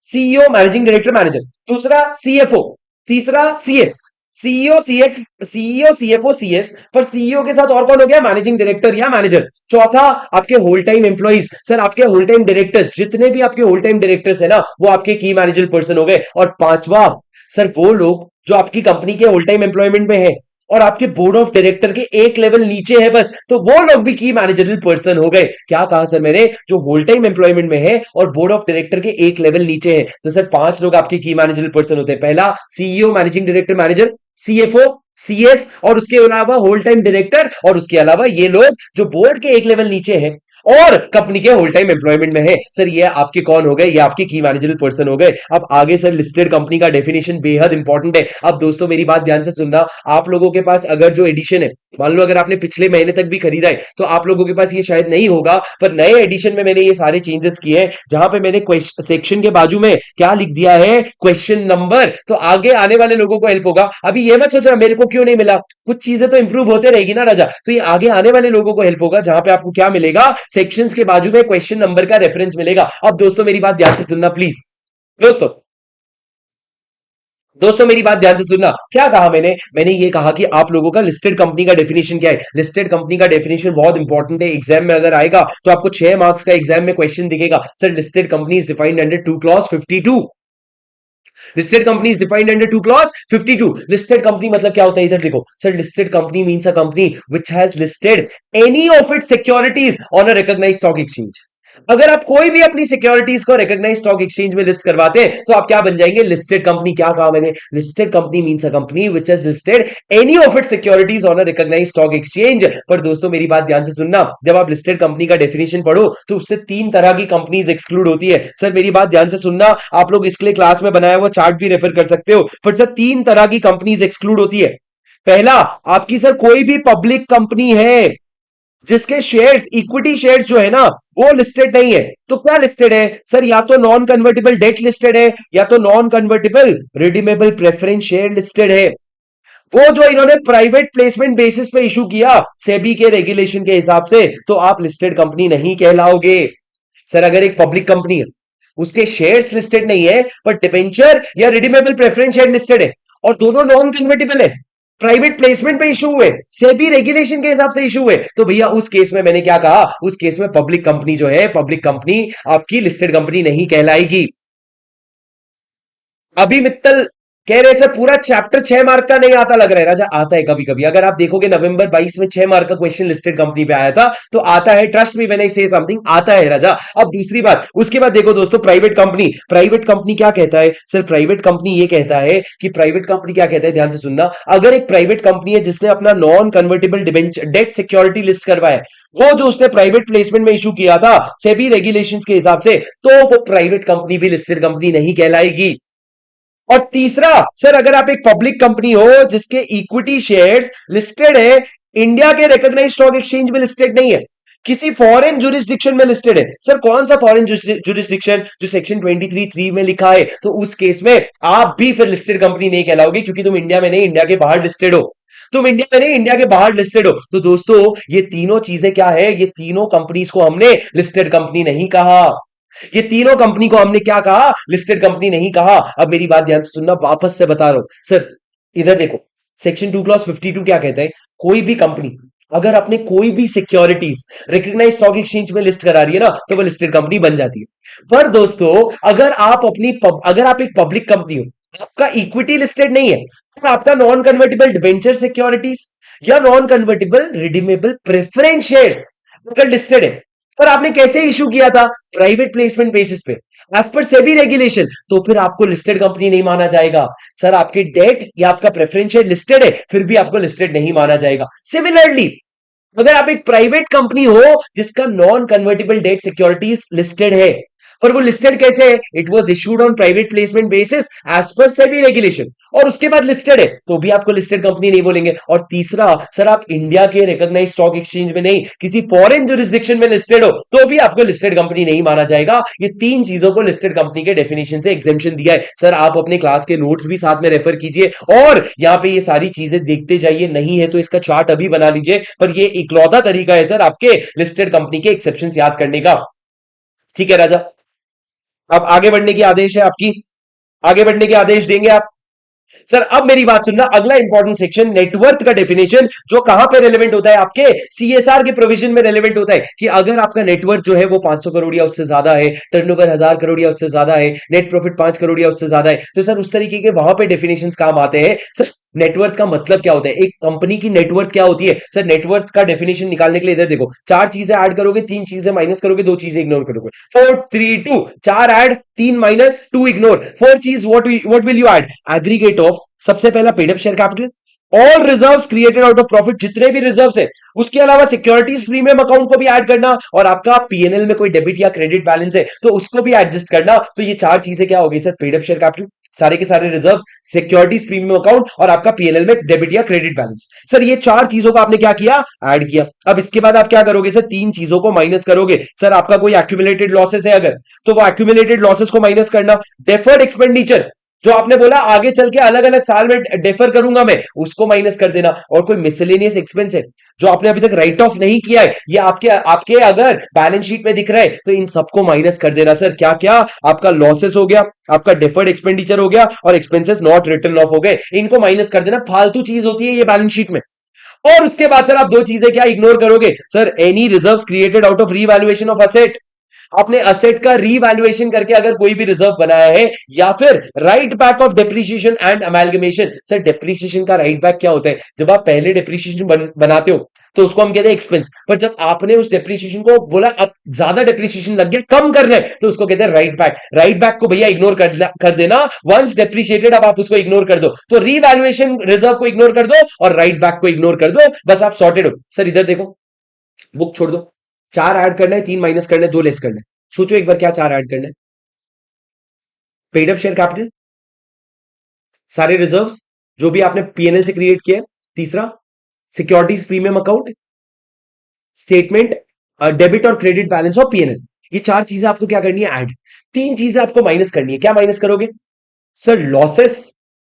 CEO, managing director, manager. दूसरा सीएफओ। तीसरा सीएस। सीईओ सीएफओ सीएस, पर सीईओ के साथ और कौन हो गया? मैनेजिंग डायरेक्टर या मैनेजर। चौथा आपके होल टाइम एम्प्लॉइज। सर आपके होल टाइम डायरेक्टर्स, जितने भी आपके होल टाइम डायरेक्टर्स है ना, वो आपके की मैनेजर पर्सन हो गए। और पांचवा सर वो लोग जो आपकी कंपनी के होल टाइम एम्प्लॉयमेंट में है और आपके बोर्ड ऑफ डायरेक्टर के एक लेवल नीचे है बस, तो वो लोग भी की मैनेजरल पर्सन हो गए। क्या कहा सर मैंने? जो होल टाइम एम्प्लॉयमेंट में है और बोर्ड ऑफ डायरेक्टर के एक लेवल नीचे है, तो सर 5 लोग आपके की मैनेजरल पर्सन होते हैं। पहला CEO, managing director, manager, CFO, CS, और उसके अलावा होल टाइम डायरेक्टर, और उसके अलावा ये लोग जो बोर्ड के एक लेवल नीचे हैं और कंपनी के होल टाइम एम्प्लॉयमेंट में है। सर ये आपके कौन हो गए? ये आपके की मैनेजरल पर्सन हो गए। अब आगे सर लिस्टेड कंपनी का डेफिनेशन बेहद इंपॉर्टेंट है। अब दोस्तों मेरी बात ध्यान से सुनना। आप लोगों के पास अगर जो एडिशन है, मान लो अगर आपने पिछले महीने तक भी खरीदा है, तो आप लोगों के पास ये शायद नहीं होगा, पर नए एडिशन में मैंने ये सारे चेंजेस किए हैं, जहां पे मैंने सेक्शन के बाजू में क्या लिख दिया है? Question number. तो आगे आने वाले लोगों को हेल्प होगा। अभी ये मत सोचना मेरे को क्यों नहीं मिला, कुछ चीजें तो इंप्रूव होते रहेगी ना राजा। तो ये आगे आने वाले लोगों को हेल्प होगा, जहां पे आपको क्या मिलेगा? सेक्शंस के बाजू में क्वेश्चन नंबर का रेफरेंस मिलेगा। अब दोस्तों मेरी बात ध्यान से सुनना प्लीज। दोस्तों दोस्तों मेरी बात ध्यान से सुनना। क्या कहा मैंने? मैंने ये कहा कि आप लोगों का लिस्टेड कंपनी का डेफिनेशन क्या है। लिस्टेड कंपनी का डेफिनेशन बहुत इंपॉर्टेंट है। एग्जाम में अगर आएगा तो आपको 6 मार्क्स का एग्जाम में क्वेश्चन दिखेगा। Sir listed company is defined under 2 clause 52। Listed company is defined under 2 clause 52। Listed company मतलब क्या होता है? इधर देखो sir, listed company means a company which has listed any of its securities on a recognised stock exchange. अगर आप कोई भी अपनी सिक्योरिटीज को रिकॉग्नाइज्ड स्टॉक एक्सचेंज में लिस्ट करवाते हैं तो आप क्या बन जाएंगे? Listed company. क्या कहा मैंने? Listed company means a company which has listed any of its securities on a recognised stock exchange. पर दोस्तों मेरी बात ध्यान से सुनना, जब आप लिस्टेड कंपनी का डेफिनेशन पढ़ो तो उससे 3 तरह की कंपनीज एक्सक्लूड होती है। सर मेरी बात ध्यान से सुनना, आप लोग इसके लिए क्लास में बनाया हुआ चार्ट भी रेफर कर सकते हो। पर सर 3 तरह की कंपनीज एक्सक्लूड होती है। पहला, आपकी सर कोई भी पब्लिक कंपनी है जिसके शेयर्स, इक्विटी शेयर्स जो है ना, वो लिस्टेड नहीं है। तो क्या लिस्टेड है सर? या तो नॉन कन्वर्टेबल डेट लिस्टेड है, या तो non convertible redeemable preference share listed है। वो जो इन्होंने प्राइवेट प्लेसमेंट बेसिस पे इशू किया सेबी के रेगुलेशन के हिसाब से, तो आप लिस्टेड कंपनी नहीं कहलाओगे। सर अगर एक पब्लिक कंपनी है, उसके शेयर्स लिस्टेड नहीं है, पर डिबेंचर या रिडीमेबल प्रेफरेंस शेयर लिस्टेड है, और दोनों नॉन कन्वर्टेबल है, प्राइवेट प्लेसमेंट पे इशू हुए, सेबी रेगुलेशन के हिसाब से इशू हुए, तो भैया उस केस में मैंने क्या कहा? उस केस में पब्लिक कंपनी जो है, पब्लिक कंपनी आपकी लिस्टेड कंपनी नहीं कहलाएगी। अभी मित्तल कह रहे सर पूरा चैप्टर 6 मार्क का नहीं आता लग रहा है। राजा आता है कभी कभी, अगर आप देखोगे नवंबर 22 में 6 मार्क का क्वेश्चन लिस्टेड कंपनी पे आया था, तो आता है। ट्रस्ट मी व्हेन आई से समथिंग, आता है राजा। अब दूसरी बात, उसके बाद देखो दोस्तों, प्राइवेट कंपनी। प्राइवेट कंपनी क्या कहता है सर? प्राइवेट कंपनी ये कहता है कि प्राइवेट कंपनी क्या कहता है, ध्यान से सुनना। अगर एक प्राइवेट कंपनी है जिसने अपना non convertible debt security list करवाया है, वो जो उसने प्राइवेट प्लेसमेंट में इशू किया था सेबी रेगुलेशंस के हिसाब से, तो वो प्राइवेट कंपनी भी लिस्टेड कंपनी नहीं कहलाएगी। और तीसरा सर, अगर आप एक पब्लिक कंपनी हो जिसके इक्विटी शेयर्स लिस्टेड है, इंडिया के रिकॉग्नाइज्ड स्टॉक एक्सचेंज में लिस्टेड नहीं है, किसी फॉरेन जुरिस्डिक्शन में लिस्टेड है। सर कौन सा फॉरेन जुरिस्डिक्शन? जो सेक्शन 23(3) में लिखा है, तो उस केस में आप भी फिर लिस्टेड कंपनी नहीं कहलाओगे, क्योंकि तुम इंडिया में नहीं, इंडिया के बाहर लिस्टेड हो। तुम इंडिया में नहीं, इंडिया के बाहर लिस्टेड हो। तो दोस्तों ये तीनों चीजें क्या है? ये तीनों कंपनीज को हमने लिस्टेड कंपनी नहीं कहा। ये तीनों कंपनी को हमने क्या कहा? लिस्टेड कंपनी नहीं कहा। अब मेरी बात ध्यान से सुनना, वापस से बता रहा हूं सर। इधर देखो, सेक्शन 2 क्लॉज 52 क्या कहता है? कोई भी कंपनी अगर अपने कोई भी सिक्योरिटीज रिकॉग्नाइज्ड स्टॉक एक्सचेंज में लिस्ट करा रही है ना, तो वो लिस्टेड कंपनी बन जाती है। पर दोस्तों अगर आप एक पब्लिक कंपनी हो, आपका इक्विटी लिस्टेड नहीं है, तो आपका नॉन कन्वर्टेबल डिबेंचर सिक्योरिटीज या non convertible redeemable preference shares अगर लिस्टेड है, पर आपने कैसे इशू किया था? प्राइवेट प्लेसमेंट बेसिस पे, एज पर सेबी रेगुलेशन, तो फिर आपको लिस्टेड कंपनी नहीं माना जाएगा। सर आपकी डेट या आपका प्रेफरेंस शेयर लिस्टेड है, फिर भी आपको लिस्टेड नहीं माना जाएगा। सिमिलरली, अगर आप एक प्राइवेट कंपनी हो जिसका non convertible debt securities listed है, पर वो लिस्टेड कैसे है? It was issued on private placement basis as per SEBI regulation, और उसके बाद लिस्टेड है तो भी आपको लिस्टेड कंपनी नहीं बोलेंगे। और तीसरा, सर आप इंडिया के रिकॉग्नाइज्ड स्टॉक एक्सचेंज में नहीं, किसी फॉरेन जुरिस्डिक्शन में लिस्टेड हो तो भी आपको लिस्टेड कंपनी नहीं माना जाएगा। ये तीन चीजों को लिस्टेड कंपनी के डेफिनेशन से एग्जेम्पशन दिया है। सर आप अपने क्लास के नोट्स भी साथ में रेफर कीजिए और यहां पे ये सारी चीजें देखते जाइए, नहीं है तो इसका चार्ट अभी बना लीजिए। पर ये इकलौता तरीका है सर आपके लिस्टेड कंपनी के एक्सेप्शन याद करने का। ठीक है राजा, अब आगे बढ़ने की आदेश है आपकी, आगे बढ़ने के आदेश देंगे आप। सर अब मेरी बात सुनना, अगला इंपॉर्टेंट सेक्शन नेटवर्थ का डेफिनेशन, जो कहां पे रेलेवेंट होता है? आपके सीएसआर के प्रोविजन में रेलेवेंट होता है कि अगर आपका नेटवर्थ जो है वो 500 करोड़ या उससे ज्यादा है, टर्नओवर 1000 करोड़ या उससे ज्यादा है, नेट प्रॉफिट 5 करोड़ या उससे ज्यादा है, तो सर उस तरीके के वहां पे डेफिनेशंस काम आते हैं। सर नेटवर्थ का मतलब क्या होता है? एक कंपनी की नेटवर्थ क्या होती है? सर नेटवर्थ का डेफिनेशन निकालने के लिए इधर देखो, चार चीजें ऐड करोगे, तीन चीजें माइनस करोगे, दो चीजें इग्नोर करोगे। 4 3 2, चार ऐड, तीन माइनस, टू इग्नोर। फोर चीज what will you add? Aggregate of, सबसे पहला paid up share capital, all reserves created out of profit, जितने भी रिजर्व्स है, उसके अलावा सिक्योरिटीज प्रीमियम अकाउंट को भी ऐड करना, और आपका पीएनएल में कोई डेबिट या क्रेडिट बैलेंस है तो उसको भी एडजस्ट करना। तो ये चार चीजें क्या होगी sir? Paid up share capital, सारे के सारे रिजर्व्स, सिक्योरिटीज प्रीमियम अकाउंट, और आपका पीएनएल में डेबिट या क्रेडिट बैलेंस। सर ये चार चीजों को आपने क्या किया? ऐड किया। अब इसके बाद आप क्या करोगे सर? तीन चीजों को माइनस करोगे। सर आपका कोई एक्यूमुलेटेड लॉसेस है अगर, तो वो एक्यूमुलेटेड लॉसेस को माइनस करना। डेफर्ड एक्सपेंडिचर, जो आपने बोला आगे चल के अलग अलग साल में डेफर करूंगा मैं, उसको माइनस कर देना। और कोई मिसलेनियस एक्सपेंस है जो आपने अभी तक राइट ऑफ नहीं किया है, ये आपके आपके अगर बैलेंस शीट में दिख रहा है तो इन सबको माइनस कर देना। सर क्या क्या? आपका लॉसेस हो गया, आपका डेफर्ड एक्सपेंडिचर हो गया, और एक्सपेंसेस नॉट रिटर्न ऑफ हो गए, इनको माइनस कर देना। फालतू चीज होती है ये बैलेंस शीट में। और उसके बाद सर आप दो चीजें क्या इग्नोर करोगे? Sir any reserves created out of revaluation of asset, आपने असेट का रीवैल्यूएशन करके अगर कोई भी रिजर्व बनाया है, या फिर right back of depreciation and amalgamation. Sir depreciation का राइट बैक क्या होता है? जब आप पहले डेप्रिसिएशन बनाते हो तो उसको हम कहते हैं एक्सपेंस, पर जब आपने उस डेप्रिसिएशन को बोला अब ज्यादा डेप्रिसिएशन लग गया, कम कर रहे हैं, तो उसको कहते हैं राइट बैक। राइट बैक को भैया इग्नोर कर देना, वंस डेप्रिशिएटेड अब आप उसको इग्नोर कर दो, तो रीवैल्यूएशन रिजर्व को इग्नोर कर दो और राइट बैक को इग्नोर कर दो, बस आप सॉर्टेड हो। सर इधर देखो, बुक छोड़ दो, चार ऐड करना है, तीन माइनस करना है, दो लेस करना है। सोचो एक बार क्या चार ऐड करना है? पेड अप शेयर कैपिटल, सारे रिजर्व्स जो भी आपने पीएनएल से क्रिएट किया है। तीसरा, securities premium account statement, debit और क्रेडिट बैलेंस ऑफ पीएनएल। ये चार चीजें आपको क्या करनी है? ऐड। तीन चीजें आपको माइनस करनी है। क्या माइनस करोगे sir? Losses,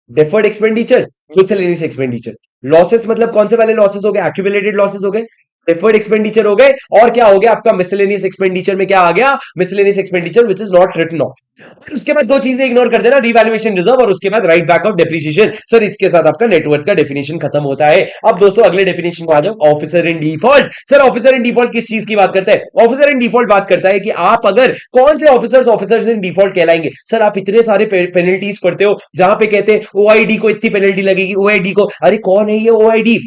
deferred expenditure, miscellaneous expenditure. Losses मतलब कौन से वाले लॉसेस हो गए? एक्यूमुलेटेड लॉसेस हो गए, डेफर्ड एक्सपेंडिचर हो गए, और क्या हो गया आपका? मिसलेनियस एक्सपेंडिचर में क्या आ गया? Miscellaneous expenditure which is not written off. और उसके बाद दो चीजें इग्नोर कर देना, रिवैल्यूएशन रिजर्व और उसके बाद right back of depreciation. Sir इसके साथ आपका नेटवर्थ का डेफिनेशन खत्म होता है। अब दोस्तों अगले डेफिनेशन को आ जाओ, officer in default. Sir officer in default किस चीज की बात करता है? ऑफिसर इन डिफॉल्ट बात करता है कि आप अगर कौन से ऑफिसर्स इन डिफॉल्ट कहलाएंगे। सर आप इतने सारे पेनल्टीज पढ़ते हो जहां पे कहते हैं ओआईडी को इतनी पेनल्टी लगेगी, ओआईडी को, अरे कौन है ये ओआईडी?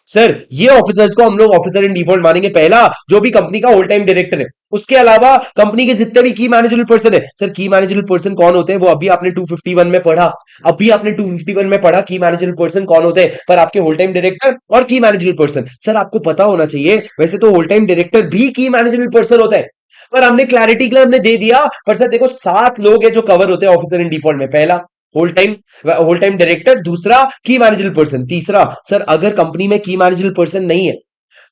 सर ये ऑफिसर्स को हम लोग ऑफिसर इन डिफॉल्ट मानेंगे। पहला, जो भी कंपनी का होल टाइम डायरेक्टर है, उसके अलावा कंपनी के जितने भी की मैनेजेबल पर्सन है। सर की मैनेजेबल पर्सन कौन होते हैं? वो अभी आपने 251 में पढ़ा, अभी आपने 251 में पढ़ा की मैनेजेबल पर्सन कौन होते हैं। पर आपके होल टाइम डायरेक्टर और की मैनेजेबल पर्सन, सर आपको पता होना चाहिए, वैसे तो होल टाइम डायरेक्टर भी की मैनेजेबल पर्सन होता है, पर हमने क्लैरिटी के लिए हमने दे दिया। पर सर देखो 7 लोग हैं जो कवर होते हैं ऑफिसर इन डिफॉल्ट में। पहला होल टाइम डायरेक्टर, दूसरा की मैनेजेबल पर्सन, तीसरा सर अगर कंपनी में की मैनेजेबल पर्सन नहीं है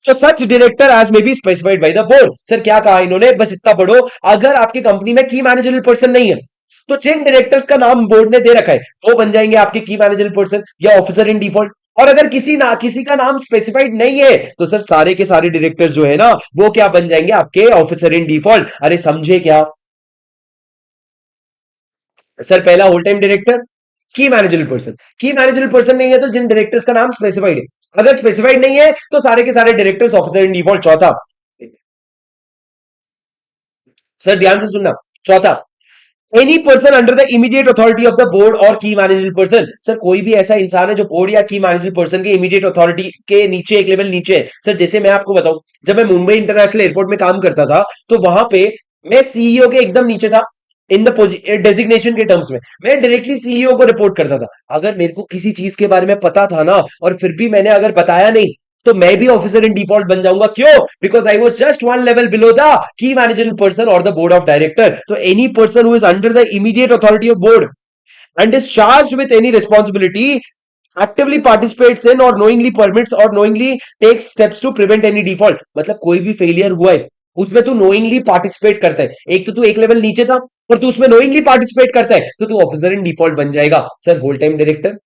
तो such director as may be specified by the board. Sir क्या कहा इन्होंने? बस इतना पढ़ो, अगर आपकी कंपनी में की मैनेजेबल पर्सन नहीं है तो जिन डायरेक्टर्स का नाम बोर्ड ने दे रखा है वो बन जाएंगे आपके की मैनेजेबल पर्सन या ऑफिसर इन डिफॉल्ट। और अगर किसी का नाम स्पेसिफाइड नहीं है तो सर सारे के सारे डायरेक्टर्स जो है ना वो क्या बन जाएंगे? आपके ऑफिसर इन डिफॉल्ट। अरे समझे क्या? सर पहला होल टाइम डायरेक्टर, की मैनेजेबल पर्सन नहीं है तो जिन डायरेक्टर्स का नाम स्पेसिफाइड है, अगर स्पेसिफाइड नहीं है तो सारे के सारे डायरेक्टर्स ऑफिसर इन डिफॉल्ट। चौथा, सर ध्यान से सुनना, चौथा, any person under the immediate authority of the board और की मैनेजेबल पर्सन। सर कोई भी ऐसा इंसान है जो बोर्ड या की मैनेजेबल पर्सन के इमीडिएट अथॉरिटी के नीचे, एक लेवल नीचे है। सर जैसे मैं आपको बताऊं, जब मैं मुंबई इंटरनेशनल एयरपोर्ट में काम करता था तो वहां पे मैं सीईओ के एकदम नीचे था इन द डेजिग्नेशन के टर्म्स में। मैं डायरेक्टली सीईओ को रिपोर्ट करता था। अगर मेरे को किसी चीज के बारे में पता था ना और फिर भी मैंने अगर बताया नहीं तो मैं भी ऑफिसर इन डिफॉल्ट बन जाऊंगा। क्यों? Because I was just one level below the key managerial person और द बोर्ड ऑफ डायरेक्टर। तो any person who is under the immediate authority of board and is charged with any responsibility actively participates in or knowingly permits or knowingly takes steps to prevent any default। मतलब कोई भी failure हुआ है उसमें तू knowingly participate करता है, एक तो तू एक लेवल नीचे था और तू उसमें knowingly participate करता है तो तू ऑफिसर इन डिफॉल्ट बन जाएगा। सर होल टाइम डायरेक्टर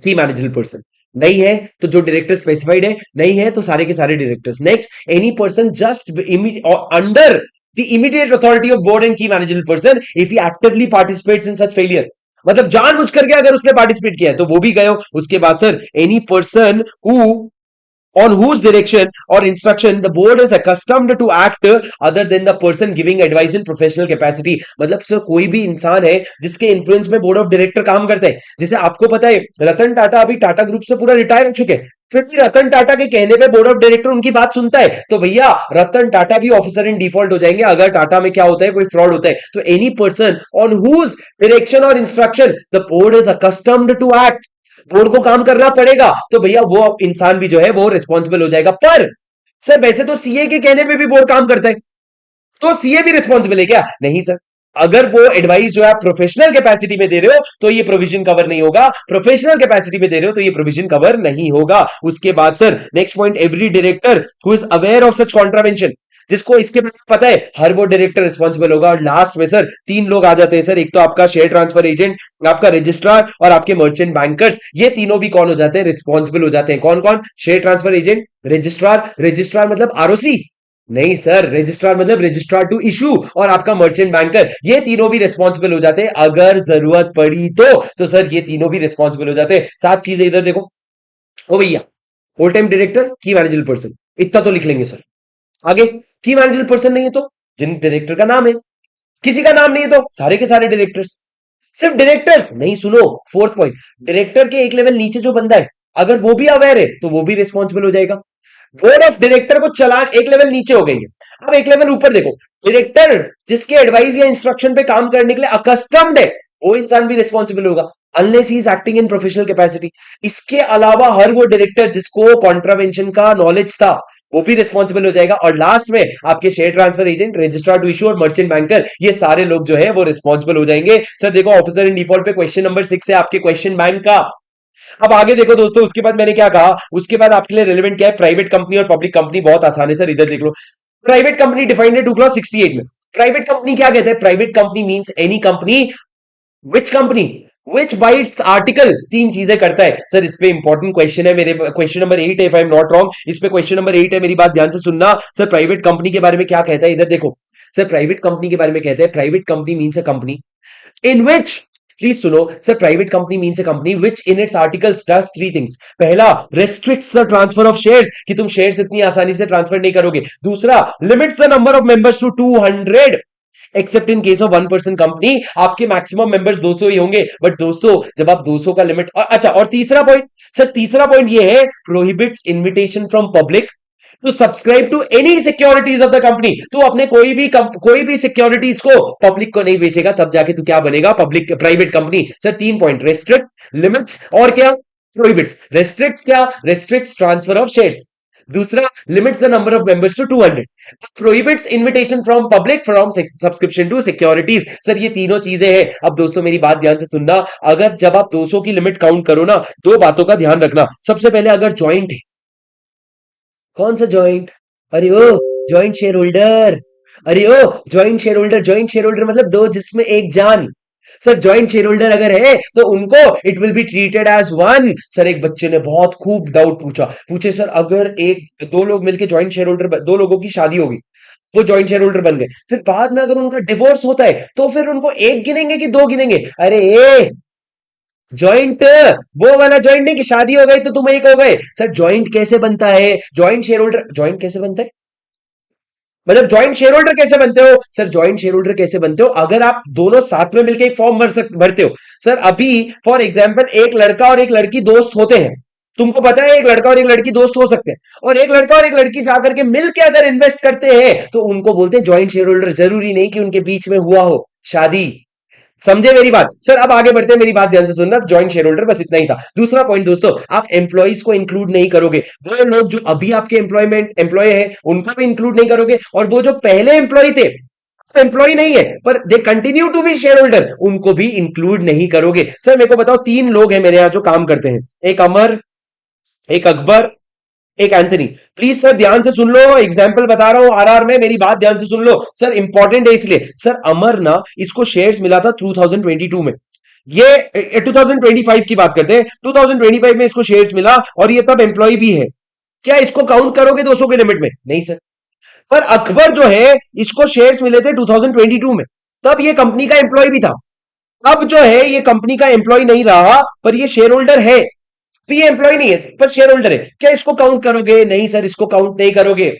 की मैनेजरल पर्सन नहीं है तो जो डायरेक्टर स्पेसिफाइड है, नहीं है तो सारे के सारे directors. Next any person just under the immediate authority of board and key managerial person if he actively participates in such failure। मतलब जानबूझ करके अगर उसने पार्टिसिपेट किया है तो वो भी गए। उसके बाद sir any person who on whose direction or instruction the board is accustomed to act other than the person giving advice in professional capacity। मतलब सर कोई भी इंसान है जिसके इन्फ्लुएंस में बोर्ड ऑफ डायरेक्टर काम करते हैं। जैसे आपको पता है रतन टाटा अभी टाटा ग्रुप से पूरा रिटायर हो चुके हैं, फिर भी रतन टाटा के कहने पे बोर्ड ऑफ डायरेक्टर उनकी बात सुनता है, तो भैया रतन टाटा भी ऑफिसर इन डिफॉल्ट हो जाएंगे अगर टाटा में क्या होता है, कोई फ्रॉड होता है। तो any person on whose direction और instruction the board is accustomed to act, board को काम करना पड़ेगा, तो भैया वो इंसान भी जो है वो रिस्पॉन्सिबल हो जाएगा। पर सर वैसे तो सीए के कहने पे भी बोर्ड काम करता है, तो सीए भी रिस्पॉन्सिबल है क्या? नहीं सर। अगर वो एडवाइस जो है प्रोफेशनल कैपेसिटी में दे रहे हो तो ये प्रोविजन कवर नहीं होगा, प्रोफेशनल कैपेसिटी में दे रहे हो तो ये प्रोविजन कवर नहीं होगा। उसके बाद sir next point, every director who is aware of such contravention, जिसको इसके बारे में पता है हर वो डायरेक्टर रिस्पॉन्सिबल होगा। और लास्ट में सर तीन लोग आ जाते हैं सर, एक तो आपका शेयर ट्रांसफर एजेंट, आपका रजिस्ट्रार और आपके मर्चेंट बैंकर्स। ये तीनों भी कौन हो जाते हैं? रिस्पॉन्सिबल हो जाते हैं। कौन कौन? Share transfer agent, registrar, registrar मतलब आरओसी नहीं सर, रजिस्ट्रार मतलब रजिस्ट्रार टू इशू, और आपका मर्चेंट बैंकर, ये तीनों भी रिस्पॉन्सिबल हो जाते हैं अगर जरूरत पड़ी तो सर ये तीनों भी रिस्पॉन्सिबल हो जाते हैं। सात चीजें इधर देखो ओ भैया, होल टाइम डायरेक्टर, की मैनेजरल पर्सन, इतना तो लिख लेंगे सर। आगे की मैनेजरल पर्सन नहीं है तो जिन डायरेक्टर का नाम है, किसी का नाम नहीं है तो सारे के सारे डायरेक्टर्स। सिर्फ डायरेक्टर्स नहीं, सुनो फोर्थ पॉइंट, डायरेक्टर के एक लेवल नीचे जो बंदा है अगर वो भी अवेयर है तो वो भी रिस्पॉन्सिबल हो जाएगा। बोर्ड ऑफ डायरेक्टर को चला एक लेवल नीचे हो गई है, अब एक लेवल ऊपर देखो, डायरेक्टर जिसके एडवाइस या इंस्ट्रक्शन पे काम करने के लिए अकस्टम्ड है वो इंसान भी रिस्पॉन्सिबल होगा unless he is acting in professional capacity. इसके अलावा हर वो डायरेक्टर जिसको कॉन्ट्रावेंशन का नॉलेज था वो भी रिस्पॉन्सिबल हो जाएगा। और लास्ट में आपके share transfer agent, registrar to issue और मर्चेंट बैंकर, ये सारे लोग जो है वो रिस्पॉन्सिबल हो जाएंगे। सर देखो ऑफिसर इन डिफॉल्ट पे क्वेश्चन नंबर 6 है आपके क्वेश्चन बैंक का। अब आगे देखो दोस्तों, उसके बाद मैंने क्या कहा, उसके बाद आपके लिए रेलेवेंट क्या है, प्राइवेट कंपनी और पब्लिक कंपनी। बहुत आसान है सर, इधर देख लो। प्राइवेट कंपनी डिफाइंड है 2 क्लॉज 68 में। प्राइवेट कंपनी क्या कहते हैं? Private company means any company which company which bye it's article तीन चीजें करता है। सर इस पे इंपॉर्टेंट क्वेश्चन है मेरे, क्वेश्चन नंबर 8 है if I am not wrong. इस पे क्वेश्चन नंबर 8 है, मेरी बात ध्यान से सुनना। सर प्राइवेट कंपनी के बारे में क्या कहता है, इधर देखो। सर प्राइवेट कंपनी के बारे में कहते हैं, private company means a company in which, please सुनो सर, private company means a company which in its articles does 3 things. पहला, restricts the transfer of shares, कि तुम शेयर्स इतनी आसानी से ट्रांसफर नहीं करोगे। दूसरा, limits the number of members to 200 except in case of 1 person company. आपके मैक्सिमम मेंबर्स 200 ही होंगे, बट दोस्तों जब आप 200 का लिमिट, और अच्छा, और तीसरा पॉइंट सर, तीसरा पॉइंट ये है, prohibits invitation from public to subscribe to any securities of the company. तू अपने कोई भी सिक्योरिटीज को पब्लिक को नहीं बेचेगा, तब जाके तू क्या बनेगा, public private company. Sir 3 point, restrict, limits और क्या, प्रोहिबिट्स। रेस्ट्रिक्ट्स क्या, रेस्ट्रिक्ट्स ट्रांसफर ऑफ शेयर्स। दूसरा, limits the number of members to 200, prohibits invitation from public from subscription to securities. Sir ये तीनों चीजें हैं। अब दोस्तों मेरी बात ध्यान से सुनना, अगर जब आप 200 की लिमिट काउंट करो ना, दो बातों का ध्यान रखना। सबसे पहले अगर ज्वाइंट है, कौन सा ज्वाइंट, अरे ओ ज्वाइंट शेयर होल्डर, अरे ओ joint shareholder, joint shareholder मतलब दो जिसमें एक जान। सर ज्वाइंट शेयर होल्डर अगर है तो उनको it will be treated as one. Sir एक बच्चे ने बहुत खूब डाउट पूछे सर, अगर एक दो लोग मिलकर ज्वाइंट शेयर होल्डर, दो लोगों की शादी होगी, वो ज्वाइंट शेयर होल्डर बन गए, फिर बाद में अगर उनका डिवोर्स होता है तो फिर उनको एक गिनेंगे कि दो गिनेंगे? अरे ए ज्वाइंट, वो वाला ज्वाइंट नहीं कि शादी हो गई तो तुम एक हो गए। सर ज्वाइंट कैसे बनता है, ज्वाइंट शेयर होल्डर, ज्वाइंट कैसे बनता है मतलब ज्वाइंट शेयर होल्डर कैसे बनते हो? सर ज्वाइंट शेयर होल्डर कैसे बनते हो, अगर आप दोनों साथ में मिलकर एक फॉर्म भरते हो। सर अभी फॉर एग्जांपल एक लड़का और एक लड़की दोस्त होते हैं, तुमको पता है एक लड़का और एक लड़की दोस्त हो सकते हैं, और एक लड़का और एक लड़की जाकर के मिलकर अगर इन्वेस्ट करते हैं तो उनको बोलते हैं ज्वाइंट शेयर होल्डर। जरूरी नहीं कि उनके बीच में हुआ हो शादी, समझे मेरी बात सर? अब आगे बढ़ते हैं, मेरी बात ध्यान से सुनना। जॉइंट शेयर होल्डर बस इतना ही था। दूसरा पॉइंट दोस्तों, आप एम्प्लॉइज को इंक्लूड नहीं करोगे। वो लोग जो अभी आपके एम्प्लॉय है उनको भी इंक्लूड नहीं करोगे, और वो जो पहले एम्प्लॉय थे, एम्प्लॉय नहीं है पर they continue to be shareholder, उनको भी इंक्लूड नहीं करोगे। सर मेरे को बताओ, तीन लोग हैं मेरे यहां जो काम करते हैं, एक अमर, एक अकबर, एक एंथनी। प्लीज सर ध्यान से सुन लो, एग्जाम्पल बता रहा हूं आरआर में, मेरी बात ध्यान से सुन लो सर, इंपॉर्टेंट है इसलिए। सर अमर ना, इसको शेयर्स मिला था 2022 में, ये 2025 की बात करते हैं, 2025 में इसको शेयर्स मिला और ये तब एम्प्लॉय भी है। क्या इसको काउंट करोगे 200 के लिमिट में? नहीं सर। पर अकबर जो है, इसको शेयर्स मिले थे 2022 में, तब ये कंपनी का एम्प्लॉय भी था। अब जो है ये कंपनी का एम्प्लॉय नहीं रहा, पर ये शेयर होल्डर है। तो ये एम्प्लॉय नहीं है पर शेयर होल्डर है, क्या इसको काउंट करोगे? नहीं सर, इसको काउंट नहीं करोगे।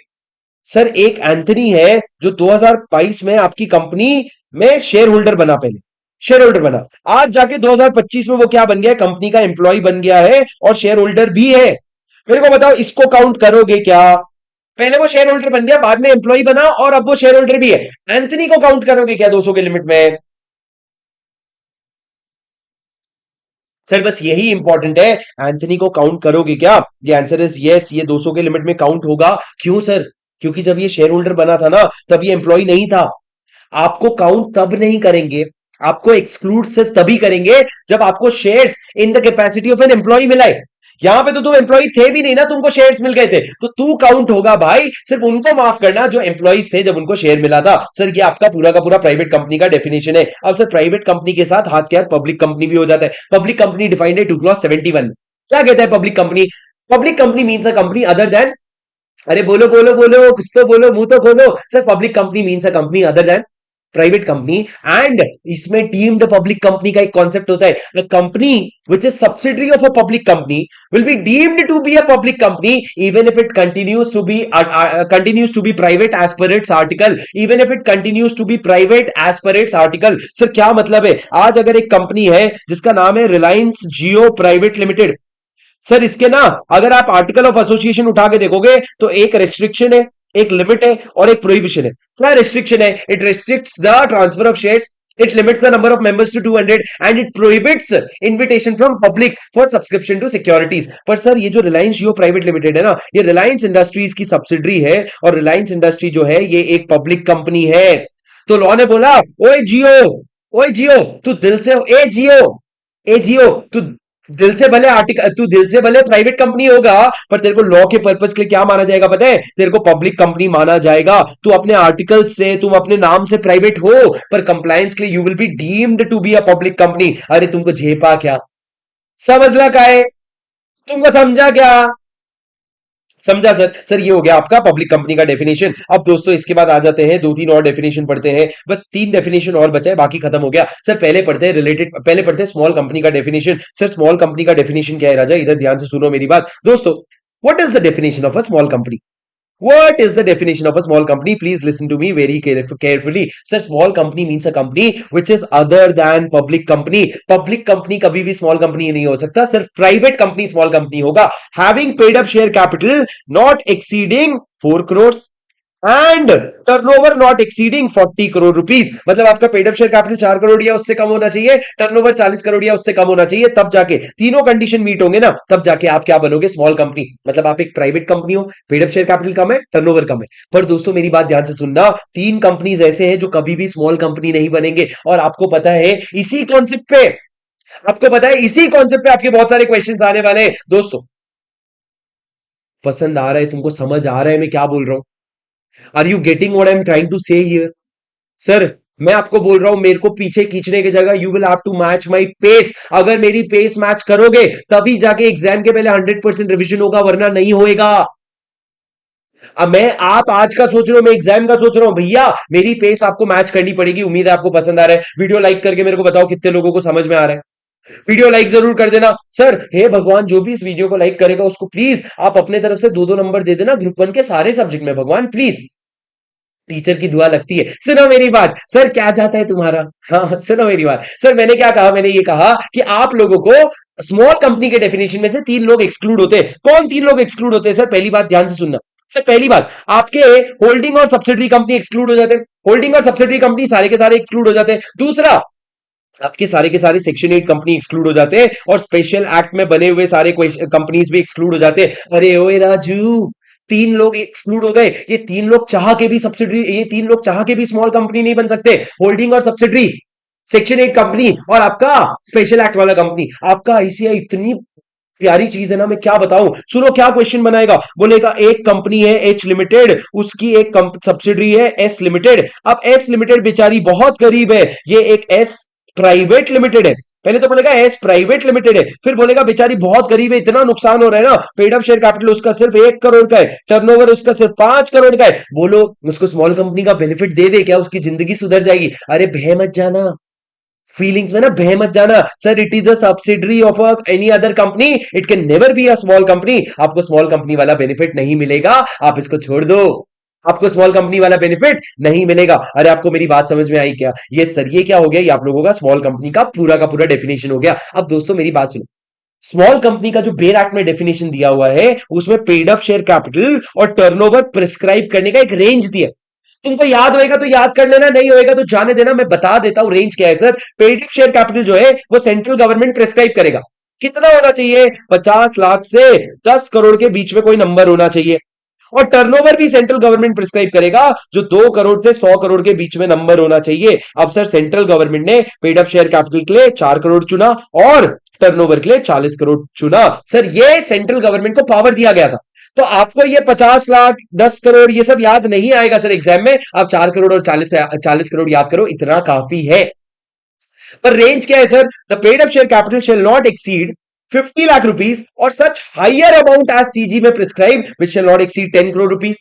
सर एक एंथनी है जो 2022 में आपकी कंपनी में शेयर होल्डर बना, पहले शेयर होल्डर बना, आज जाके 2025 में वो क्या बन गया है? कंपनी का एम्प्लॉय बन गया है और शेयर होल्डर भी है। मेरे को बताओ, इसको काउंट करोगे क्या? पहले वो शेयर होल्डर बन गया, बाद में एम्प्लॉय बना और अब वो शेयर होल्डर भी है। एंथनी को काउंट करोगे क्या 200 के लिमिट में? सर बस यही इंपॉर्टेंट है, एंथनी को काउंट करोगे क्या? ये आंसर इज यस, ये 200 के लिमिट में काउंट होगा। क्यों सर? क्योंकि जब ये शेयर होल्डर बना था ना, तब ये एम्प्लॉय नहीं था। आपको काउंट तब नहीं करेंगे, आपको एक्सक्लूड सिर्फ तभी करेंगे जब आपको shares in the capacity of an employee मिला है। यहां पे तो तुम एम्प्लॉय थे भी नहीं ना, तुमको शेयर्स मिल गए थे, तो तू काउंट होगा भाई। सिर्फ उनको माफ करना जो एम्प्लॉयज थे जब उनको शेयर मिला था। सर ये आपका पूरा का पूरा प्राइवेट कंपनी का डेफिनेशन है। अब सर प्राइवेट कंपनी के साथ हाथ के हाथ पब्लिक कंपनी भी हो जाता है। पब्लिक कंपनी डिफाइंड है 2 क्लॉज 71। क्या कहता है public company? Public company means a company other then, अरे बोलो बोलो बोलो, कुछ तो बोलो, मुंह तो खोलो। Sir public company means a company other than private company. And इसमें डीम्ड पब्लिक कंपनी का एक कॉन्सेप्ट होता है, the company which is subsidiary of a public company will be deemed to be a public company even if it continues to be private as per its article, even if it continues to be private as per its article. Sir क्या मतलब है? आज अगर एक company है जिसका नाम है रिलायंस जियो प्राइवेट लिमिटेड, सर इसके ना अगर आप आर्टिकल ऑफ एसोसिएशन उठा के देखोगे तो एक रेस्ट्रिक्शन है, एक लिमिट है और एक प्रोहिबिशन है। क्या रेस्ट्रिक्शन है? It restricts the transfer of shares, it limits the number of members to 200 and it prohibits invitation from public for subscription to securities। पर सर ये जो रिलायंस जियो प्राइवेट लिमिटेड है ना, ये रिलायंस इंडस्ट्रीज की सब्सिडरी है और रिलायंस इंडस्ट्री जो है ये एक पब्लिक कंपनी है। तो लॉ ने बोला, ओए जियो, ओए जियो तू दिल से, ए जियो, ए जियो तू दिल से भले आर्टिकल, तू दिल से भले प्राइवेट कंपनी होगा, पर तेरे को लॉ के पर्पस के लिए क्या माना जाएगा पता है? तेरे को पब्लिक कंपनी माना जाएगा। तू अपने आर्टिकल से, तुम अपने नाम से प्राइवेट हो, पर कंप्लायंस के लिए you will be deemed to be a public company. अरे तुमको झेपा क्या? समझला का है? तुमको समझा क्या? समझा सर? सर ये हो गया आपका पब्लिक कंपनी का डेफिनेशन। अब दोस्तों इसके बाद आ जाते हैं, दो तीन और डेफिनेशन पढ़ते हैं, बस तीन डेफिनेशन और बचा है, बाकी खत्म हो गया। सर पहले पढ़ते हैं स्मॉल कंपनी का डेफिनेशन। सर स्मॉल कंपनी का डेफिनेशन क्या है राजा? इधर ध्यान से सुनो मेरी बात दोस्तों। What is the definition of a small company? What is the definition of a small company? Please listen to me very carefully. Sir, small company means a company which is other than public company. Public company कभी भी small company नहीं हो सकता, सिर्फ private company small company होगा। Having paid up share capital not exceeding 4 crores and turnover not exceeding 40 crore rupees. मतलब आपका paid up share capital 4 crore या उससे कम होना चाहिए, टर्नओवर 40 करोड़ या उससे कम होना चाहिए, तब जाके तीनों कंडीशन मीट होंगे ना, तब जाके आप क्या बनोगे? Small company. मतलब आप एक प्राइवेट कंपनी हो, पेड अप शेयर कैपिटल कम है, टर्नओवर कम है। पर दोस्तों मेरी बात ध्यान से सुनना, तीन कंपनीज ऐसे हैं जो कभी भी स्मॉल कंपनी नहीं बनेंगे। और आपको पता है इसी कॉन्सेप्ट पे, आपको पता है इसी कॉन्सेप्ट पे आपके बहुत सारे क्वेश्चंस आने वाले हैं दोस्तों। पसंद आ रहा है तुमको? समझ आ रहा है मैं क्या बोल रहा हूं? Are you getting what I am trying to say here? Sir मैं आपको बोल रहा हूं, मेरे को पीछे खींचने की जगह you will have to match my pace. अगर मेरी पेस मैच करोगे तभी जाके एग्जाम के पहले 100% रिविजन होगा, वरना नहीं होएगा। अब मैं, आप आज का सोच रहे हो, मैं एग्जाम का सोच रहा हूं, भैया मेरी पेस आपको मैच करनी पड़ेगी। उम्मीद है आपको पसंद आ रहा है। वीडियो लाइक करके मेरे को बताओ कितने लोगों को समझ में आ रहा है। वीडियो लाइक जरूर कर देना। सर हे भगवान, जो भी इस वीडियो को लाइक करेगा उसको प्लीज आप अपने तरफ से दो दो नंबर दे देना ग्रुप 1 के सारे सब्जेक्ट में, भगवान प्लीज। टीचर की दुआ लगती है। सुनो मेरी बात सर, क्या चाहता है तुम्हारा? हाँ सुनो मेरी बात सर, मैंने क्या कहा? मैंने ये कहा कि आप लोगों को स्मॉल कंपनी के डेफिनेशन में से तीन लोग एक्सक्लूड होते हैं। कौन तीन लोग एक्सक्लूड होते हैं? सर पहली बात ध्यान से सुनना। सर पहली बात, आपके होल्डिंग और सब्सिडरी कंपनी एक्सक्लूड हो जाते हैं। होल्डिंग और सब्सिडरी कंपनी सारे के सारे एक्सक्लूड हो जाते हैं। दूसरा, आपके सारे के सारे सेक्शन 8 कंपनी एक्सक्लूड हो जाते हैं और स्पेशल एक्ट में बने हुए सारे कंपनीज भी एक्सक्लूड हो जाते हैं। अरे ओए राजू, तीन लोग एक्सक्लूड हो गए। ये तीन लोग चाह के भी सब्सिडरी, ये तीन लोग चाह के भी स्मॉल कंपनी नहीं बन सकते। होल्डिंग और सब्सिडरी, सेक्शन 8 कंपनी और आपका स्पेशल एक्ट वाला कंपनी। आपका आईसीआई इतनी प्यारी चीज है ना, मैं क्या बताऊं। सुनो क्या क्वेश्चन बनाएगा, बोलेगा एक कंपनी है एच लिमिटेड, उसकी एक सब्सिडरी है एस लिमिटेड। अब एस लिमिटेड बेचारी बहुत गरीब है, ये एक एस प्राइवेट लिमिटेड है। पहले तो बोलेगा एस प्राइवेट लिमिटेड है, फिर बोलेगा बेचारी बहुत गरीब है, इतना नुकसान हो रहा है ना, पेड अप शेयर कैपिटल उसका सिर्फ 1 करोड़ का है, टर्नओवर उसका सिर्फ 5 करोड़ का है। बोलो उसको स्मॉल कंपनी का बेनिफिट दे दे, क्या उसकी जिंदगी सुधर जाएगी? अरे बह मत जाना, फीलिंग्स में ना बह मत जाना। Sir it is a subsidiary of any other company, it can never be a small company. आपको स्मॉल कंपनी वाला बेनिफिट नहीं मिलेगा, आप इसको छोड़ दो। आपको स्मॉल कंपनी वाला बेनिफिट नहीं मिलेगा। अरे आपको मेरी बात समझ में आई क्या? ये सर ये क्या हो गया, ये आप लोगों का स्मॉल कंपनी का पूरा डेफिनेशन हो गया। अब दोस्तों मेरी बात सुनो, स्मॉल कंपनी का जो बेयर एक्ट में डेफिनेशन दिया हुआ है, उसमें पेड अप शेयर कैपिटल और टर्नओवर प्रिस्क्राइब करने का एक रेंज दिया। तुमको याद होएगा तो याद कर लेना, नहीं होएगा तो जाने देना। मैं बता देता हूं रेंज क्या है sir. Paid up share capital जो है वो सेंट्रल गवर्नमेंट प्रिस्क्राइब करेगा। कितना होना चाहिए? 50 लाख से 10 करोड़ के बीच में कोई नंबर होना चाहिए। और टर्नओवर भी सेंट्रल गवर्नमेंट प्रिस्क्राइब करेगा, जो 2 करोड़ से 100 करोड़ के बीच में नंबर होना चाहिए। अब सर सेंट्रल गवर्नमेंट ने पेड अप शेयर कैपिटल के लिए 4 करोड़ चुना और टर्नओवर के लिए 40 करोड़ चुना। सर ये सेंट्रल गवर्नमेंट को पावर दिया गया था। तो आपको ये 50 लाख 10 करोड़ ये सब याद नहीं आएगा सर एग्जाम में। आप 4 करोड़ और 40 करोड़ याद करो, इतना काफी है। पर रेंज क्या है sir? The paid up share capital shall not exceed 50 lakh rupees और such higher amount as CG may prescribe which shall not exceed 10 crore rupees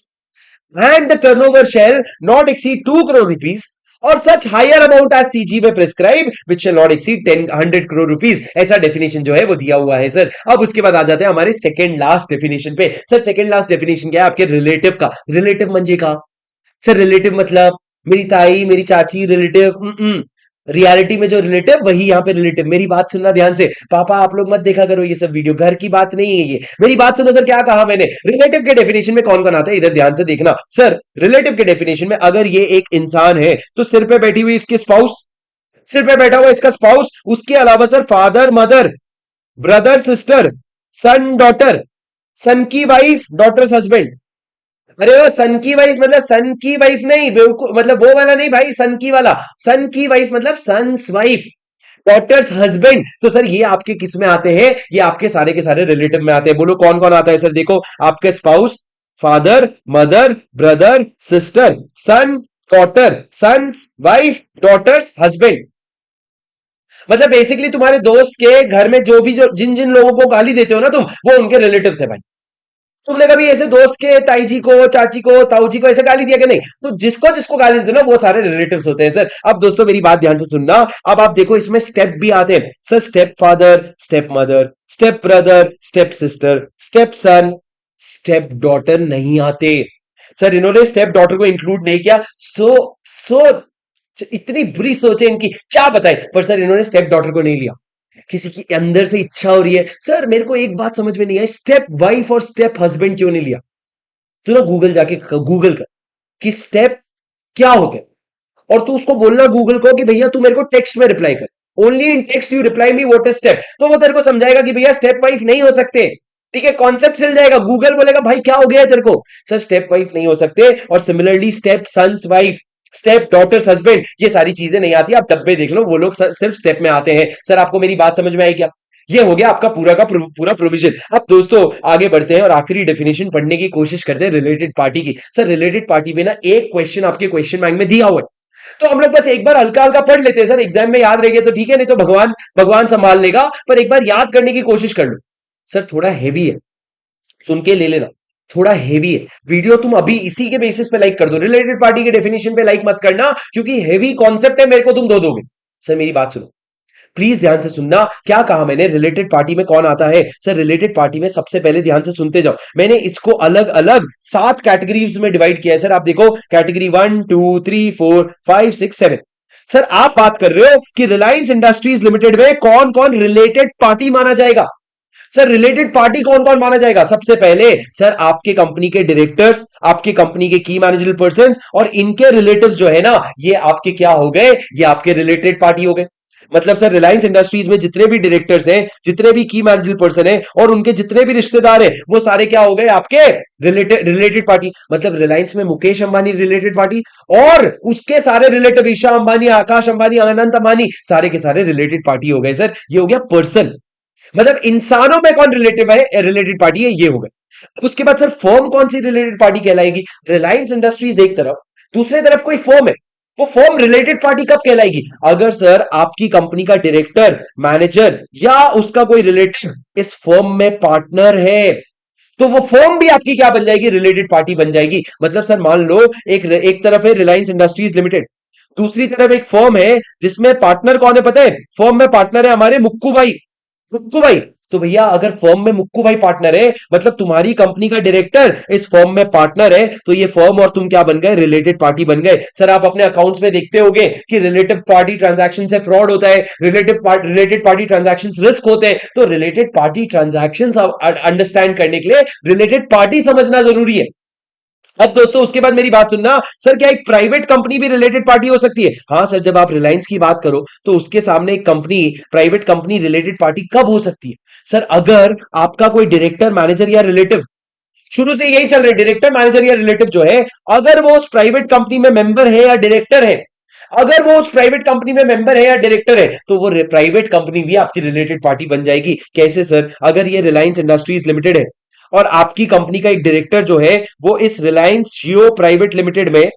and the turnover shall not exceed 2 crore rupees और such higher amount as CG may prescribe which shall not exceed 100 crore rupees. ऐसा definition जो है वो दिया हुआ है sir. अब उसके बाद आ जाते हैं हमारे सेकंड लास्ट डेफिनेशन पे। सर सेकंड लास्ट डेफिनेशन क्या है आपके रिलेटिव का? रिलेटिव मंजे का सर, रिलेटिव मतलब मेरी ताई मेरी चाची रिलेटिव। रियलिटी में जो रिलेटिव वही यहाँ पे रिलेटिव। मेरी बात सुनना ध्यान से, पापा आप लोग मत देखा करो ये सब वीडियो, घर की बात नहीं है ये। मेरी बात सुनो सर, क्या कहा मैंने? रिलेटिव के डेफिनेशन में कौन कौन आता है, इधर ध्यान से देखना। सर रिलेटिव के डेफिनेशन में अगर ये एक इंसान है तो सिर पे बैठी हुई इसकी स्पाउस, सिर पे बैठा हुआ इसका स्पाउस, उसके अलावा sir father mother, brother sister, son daughter, son की वाइफ, डॉटर्स हस्बैंड। अरे वो सन की वाइफ मतलब सन की वाइफ नहीं बेवकूफ, मतलब वो वाला नहीं भाई, सन की वाला। सन की वाइफ मतलब सन्स वाइफ, डॉटर्स हस्बैंड। तो सर ये आपके किस में आते हैं? ये आपके सारे के सारे रिलेटिव में आते हैं। बोलो कौन कौन आता है सर? देखो आपके spouse, father mother brother sister, son daughter, son's wife, daughter's husband. मतलब बेसिकली तुम्हारे दोस्त के घर में जो भी जो जिन जिन लोगों को गाली देते हो ना तुम, वो उनके रिलेटिव है भाई। तुमने कभी ऐसे दोस्त के ताई जी को चाची को ताऊ जी को ऐसे गाली दिया कि नहीं? तो जिसको जिसको गाली देते हो ना वो सारे रिलेटिव्स होते हैं सर। अब दोस्तों मेरी बात ध्यान से सुनना। अब आप देखो इसमें स्टेप भी आते हैं sir, step father, step mother, step brother, step sister, step सन, स्टेप डॉटर नहीं आते सर। इन्होंने स्टेप डॉटर को इंक्लूड नहीं किया। सो इतनी बुरी सोचे इनकी, क्या बताए। पर सर इन्होंने स्टेप डॉटर को नहीं लिया। किसी की अंदर से इच्छा हो रही है सर, मेरे को एक बात समझ में नहीं आई, स्टेप वाइफ और स्टेप हस्बैंड क्यों नहीं लिया? तू ना गूगल जाके गूगल कर कि स्टेप क्या होते हैं, और तू उसको बोलना गूगल को कि भैया तू मेरे को टेक्स्ट में रिप्लाई कर, only in text you reply me what is step. तो वो तेरे को समझाएगा कि भैया स्टेप वाइफ नहीं हो सकते। ठीक है, कॉन्सेप्ट चल जाएगा। गूगल बोलेगा भाई क्या हो गया है तेरे को? सर स्टेप वाइफ नहीं हो सकते। और similarly step son's wife, step daughter's husband, ये सारी चीजें नहीं आती। आप डब्बे देख लो, वो लोग सिर्फ स्टेप में आते हैं। सर आपको मेरी बात समझ में आई क्या? ये हो गया आपका पूरा का पूरा प्रोविजन। अब दोस्तों आगे बढ़ते हैं और आखिरी डेफिनेशन पढ़ने की कोशिश करते हैं रिलेटेड पार्टी की। सर रिलेटेड पार्टी में ना एक क्वेश्चन आपके क्वेश्चन बैंक में दिया हुआ है, तो हम लोग बस एक बार हल्का हल्का पढ़ लेते हैं सर। एग्जाम में याद रहेगा तो ठीक है, नहीं तो भगवान भगवान संभाल लेगा। पर एक बार याद करने की कोशिश कर लो। सर थोड़ा हैवी है, सुन के ले लेना, थोड़ा हेवी है वीडियो। तुम अभी इसी के बेसिस पे लाइक कर दो, रिलेटेड पार्टी के डेफिनेशन पे लाइक मत करना, क्योंकि हेवी कॉन्सेप्ट है, मेरे को तुम दो दोगे। सर मेरी बात सुनो, प्लीज ध्यान से सुनना। क्या कहा मैंने? रिलेटेड पार्टी में कौन आता है? सर रिलेटेड पार्टी में सबसे पहले ध्यान से सुनते जाओ, मैंने इसको अलग अलग 7 कैटेगरीज में डिवाइड किया है सर। आप देखो कैटेगरी 1 2 3 4 5 6 7। सर आप बात कर रहे हो कि रिलायंस इंडस्ट्रीज लिमिटेड में कौन कौन रिलेटेड पार्टी माना जाएगा। सर रिलेटेड पार्टी कौन कौन माना जाएगा? सबसे पहले सर आपके कंपनी के डायरेक्टर्स, आपके कंपनी के की मैनेजरल पर्संस और इनके रिलेटिव्स जो है ना, ये आपके क्या हो गए? ये आपके रिलेटेड पार्टी हो गए। मतलब सर रिलायंस इंडस्ट्रीज में जितने भी डायरेक्टर्स हैं, जितने भी की मैनेजर पर्सन हैं और उनके जितने भी रिश्तेदार हैं, वो सारे क्या हो गए आपके रिलेटेड पार्टी। मतलब रिलायंस में मुकेश अंबानी रिलेटेड पार्टी, और उसके सारे रिलेटिव ईशा अंबानी, आकाश अंबानी, अनंत अंबानी, सारे के सारे रिलेटेड पार्टी हो गए सर। ये हो गया पर्सन, मतलब इंसानों में कौन रिलेटिव है, रिलेटेड पार्टी है, ये हो गए। उसके बाद सर फर्म कौन सी रिलेटेड पार्टी कहलाएगी? रिलायंस इंडस्ट्रीज एक तरफ, दूसरी तरफ कोई फर्म है, वो फर्म रिलेटेड पार्टी कब कहलाएगी? अगर सर आपकी कंपनी का डायरेक्टर, मैनेजर या उसका कोई रिलेटिव इस फर्म में पार्टनर है, तो वो फर्म भी आपकी क्या बन जाएगी? रिलेटेड पार्टी बन जाएगी। मतलब सर मान लो एक तरफ है रिलायंस इंडस्ट्रीज लिमिटेड, दूसरी तरफ एक फर्म है जिसमें पार्टनर कौन है पता है? फर्म में पार्टनर है हमारे मुक्कू भाई। मुक्कू भाई, तो भैया अगर फर्म में मुक्कू भाई पार्टनर है, मतलब तुम्हारी कंपनी का डायरेक्टर इस फर्म में पार्टनर है, तो ये फर्म और तुम क्या बन गए? रिलेटेड पार्टी बन गए। सर आप अपने अकाउंट्स में देखते होगे कि रिलेटेड पार्टी ट्रांजैक्शन से फ्रॉड होता है, रिलेटेड पार्टी ट्रांजैक्शन रिस्क होते हैं। तो रिलेटेड पार्टी ट्रांजैक्शन अंडरस्टैंड करने के लिए रिलेटेड पार्टी समझना जरूरी है। अब दोस्तों उसके बाद मेरी बात सुनना, सर क्या एक प्राइवेट कंपनी भी रिलेटेड पार्टी हो सकती है? हाँ सर, जब आप रिलायंस की बात करो तो उसके सामने एक company, private company related party कब हो सकती है? सर अगर आपका कोई डायरेक्टर, मैनेजर या रिलेटिव, शुरू से यही चल रहा है, डायरेक्टर, मैनेजर या रिलेटिव जो है, अगर वो उस प्राइवेट कंपनी में मेंबर है या डायरेक्टर है, अगर वो उस प्राइवेट कंपनी में मेंबर है या डायरेक्टर है, तो वो प्राइवेट कंपनी भी आपकी रिलेटेड पार्टी बन जाएगी। कैसे सर? अगर ये रिलायंस इंडस्ट्रीज लिमिटेड है और आपकी कंपनी का एक डायरेक्टर जो है वो इस रिलायंस जियो प्राइवेट लिमिटेड में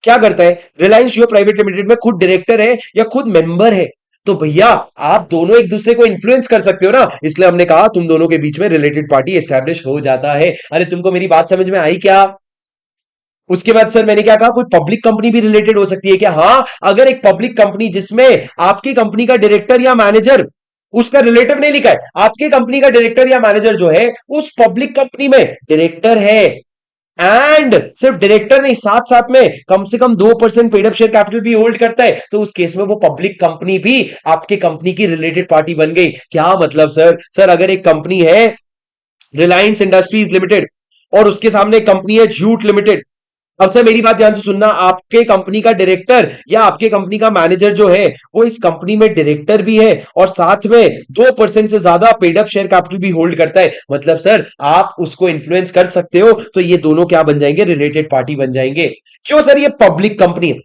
क्या करता है, रिलायंस जियो प्राइवेट लिमिटेड में खुद डायरेक्टर है या खुद मेंबर है, तो भैया आप दोनों एक दूसरे को इन्फ्लुएंस कर सकते हो ना, इसलिए हमने कहा तुम दोनों के बीच में रिलेटेड पार्टी एस्टैब्लिश हो जाता है। अरे तुमको मेरी बात समझ में आई क्या? उसके बाद सर मैंने क्या कहा, कोई पब्लिक कंपनी भी रिलेटेड हो सकती है क्या? हाँ, अगर एक पब्लिक कंपनी जिसमें आपकी कंपनी का डायरेक्टर या मैनेजर, उसका रिलेटिव नहीं लिखा है, आपकी कंपनी का डायरेक्टर या मैनेजर जो है उस पब्लिक कंपनी में डायरेक्टर है, एंड सिर्फ डायरेक्टर नहीं, साथ साथ में कम से कम 2% पेड अप शेयर कैपिटल भी होल्ड करता है, तो उस केस में वो पब्लिक कंपनी भी आपके कंपनी की रिलेटेड पार्टी बन गई। क्या मतलब सर? सर अगर एक कंपनी है रिलायंस इंडस्ट्रीज लिमिटेड और उसके सामने एक कंपनी है जूट लिमिटेड, अब सर मेरी बात ध्यान से सुनना, आपके कंपनी का डायरेक्टर या आपके कंपनी का मैनेजर जो है वो इस कंपनी में डायरेक्टर भी है और साथ में 2% से ज्यादा पेड अप शेयर कैपिटल भी होल्ड करता है, मतलब सर आप उसको इन्फ्लुएंस कर सकते हो, तो ये दोनों क्या बन जाएंगे? रिलेटेड पार्टी बन जाएंगे। क्यों सर? ये पब्लिक कंपनी है।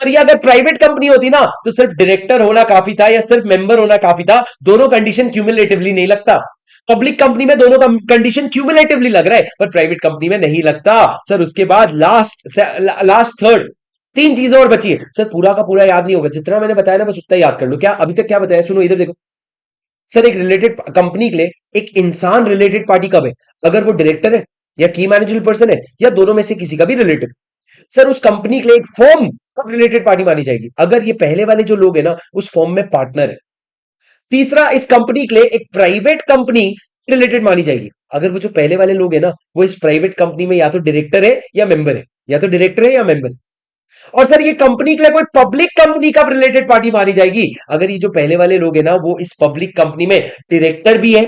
पर ये अगर प्राइवेट कंपनी होती ना तो सिर्फ डायरेक्टर होना काफी था या सिर्फ मेंबर होना काफी था, दोनों कंडीशन क्यूमुलेटिवली नहीं लगता। पब्लिक कंपनी में दोनों कंडीशन क्यूमुलेटिवली लग रहा है पर प्राइवेट कंपनी में नहीं लगता। सर उसके बाद लास्ट थर्ड, तीन चीजें और बची है सर, पूरा का पूरा याद नहीं होगा, जितना मैंने बताया ना बस उतना याद कर लो। क्या अभी तक क्या बताया? सुनो इधर देखो सर, एक रिलेटेड कंपनी के लिए एक इंसान रिलेटेड पार्टी कब है? अगर वो डायरेक्टर है या की मैनेजर पर्सन है या दोनों में से किसी का भी रिलेटिव। सर उस कंपनी के लिए एक फर्म कब रिलेटेड पार्टी मानी जाएगी? अगर ये पहले वाले जो लोग है ना उस फर्म में पार्टनर है। तीसरा, इस कंपनी के लिए एक प्राइवेट कंपनी रिलेटेड मानी जाएगी अगर वो जो पहले वाले लोग हैं ना वो इस प्राइवेट कंपनी में या तो डायरेक्टर है या मेंबर है, या तो डायरेक्टर है या मेंबर है। और सर ये कंपनी के लिए कोई पब्लिक कंपनी कब रिलेटेड पार्टी मानी जाएगी? अगर ये जो पहले वाले लोग हैं ना वो इस पब्लिक कंपनी में डायरेक्टर भी है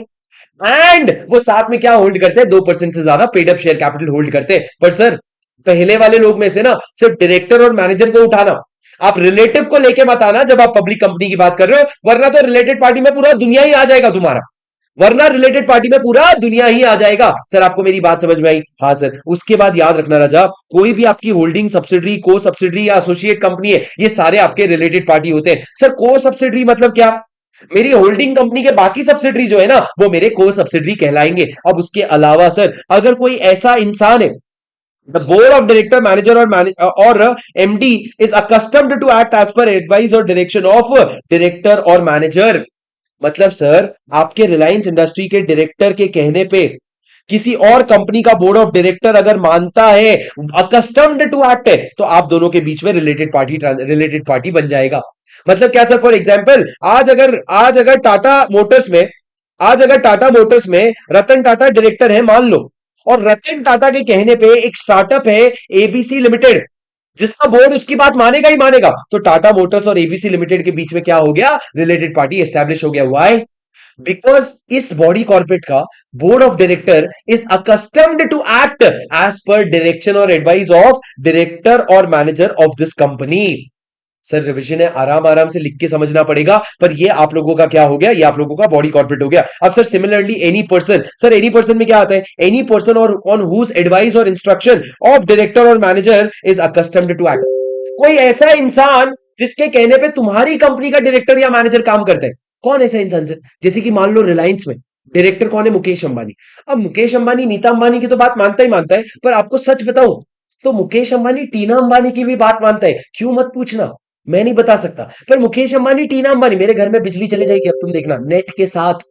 एंड वो साथ में क्या होल्ड करते हैं? 2% से ज्यादा paid up share capital hold करते हैं। पर सर पहले वाले लोग में से ना सिर्फ डायरेक्टर और मैनेजर को उठाना, आप रिलेटिव को लेके मत आना जब आप पब्लिक कंपनी की बात कर रहे हो, वरना तो रिलेटेड पार्टी में पूरा दुनिया ही आ जाएगा तुम्हारा, वरना रिलेटेड पार्टी में पूरा दुनिया ही आ जाएगा। सर आपको मेरी बात समझ में आई? हाँ सर। उसके बाद याद रखना राजा, कोई भी आपकी होल्डिंग सब्सिडरी, को सब्सिडरी या एसोसिएट कंपनी है, ये सारे आपके रिलेटेड पार्टी होते हैं। सर को सब्सिडरी मतलब क्या? मेरी होल्डिंग कंपनी के बाकी सब्सिडरी जो है ना वो मेरे को सब्सिडरी कहलाएंगे। अब उसके अलावा सर अगर कोई ऐसा इंसान है, the board of director, manager or MD is accustomed to act as per advice or direction of director or manager। मतलब सर आपके रिलायंस इंडस्ट्री के डायरेक्टर के कहने पे किसी और कंपनी का बोर्ड ऑफ डायरेक्टर अगर मानता है, अकस्टम्ड टू एक्ट है, तो आप दोनों के बीच में रिलेटेड पार्टी बन जाएगा। मतलब क्या सर? फॉर एग्जाम्पल आज अगर टाटा मोटर्स में रतन टाटा डायरेक्टर है मान लो, और रतन टाटा के कहने पे एक स्टार्टअप है एबीसी लिमिटेड जिसका बोर्ड उसकी बात मानेगा ही मानेगा, तो टाटा मोटर्स और एबीसी लिमिटेड के बीच में क्या हो गया? रिलेटेड पार्टी एस्टैब्लिश हो गया। व्हाई? बिकॉज इस बॉडी कॉर्पोरेट का board of director is accustomed to act as per direction और एडवाइस ऑफ डायरेक्टर और manager of this company. Sir revision है, आराम आराम से लिख के समझना पड़ेगा, पर ये आप लोगों का क्या हो गया, ये आप लोगों का बॉडी कॉर्पोरेट हो गया। अब sir similarly any person, sir any person में क्या आता है, एनी पर्सन और ऑन हुज एडवाइस और इंस्ट्रक्शन ऑफ डायरेक्टर और manager is accustomed to act. कोई ऐसा इंसान जिसके कहने पे तुम्हारी कंपनी का डायरेक्टर या मैनेजर काम करता है। कौन ऐसा इंसान सर? जैसे कि मान लो रिलायंस में डायरेक्टर कौन है, मुकेश अंबानी। अब मुकेश अंबानी नीता अंबानी की तो बात मानता ही मानता है, पर आपको सच बताऊं तो मुकेश अंबानी टीना अंबानी की भी बात मानता है। क्यों मत पूछना, मैं नहीं बता सकता, पर मुकेश अंबानी टीना अंबानी, मेरे घर में बिजली चली जाएगी अब तुम देखना, नेट के साथ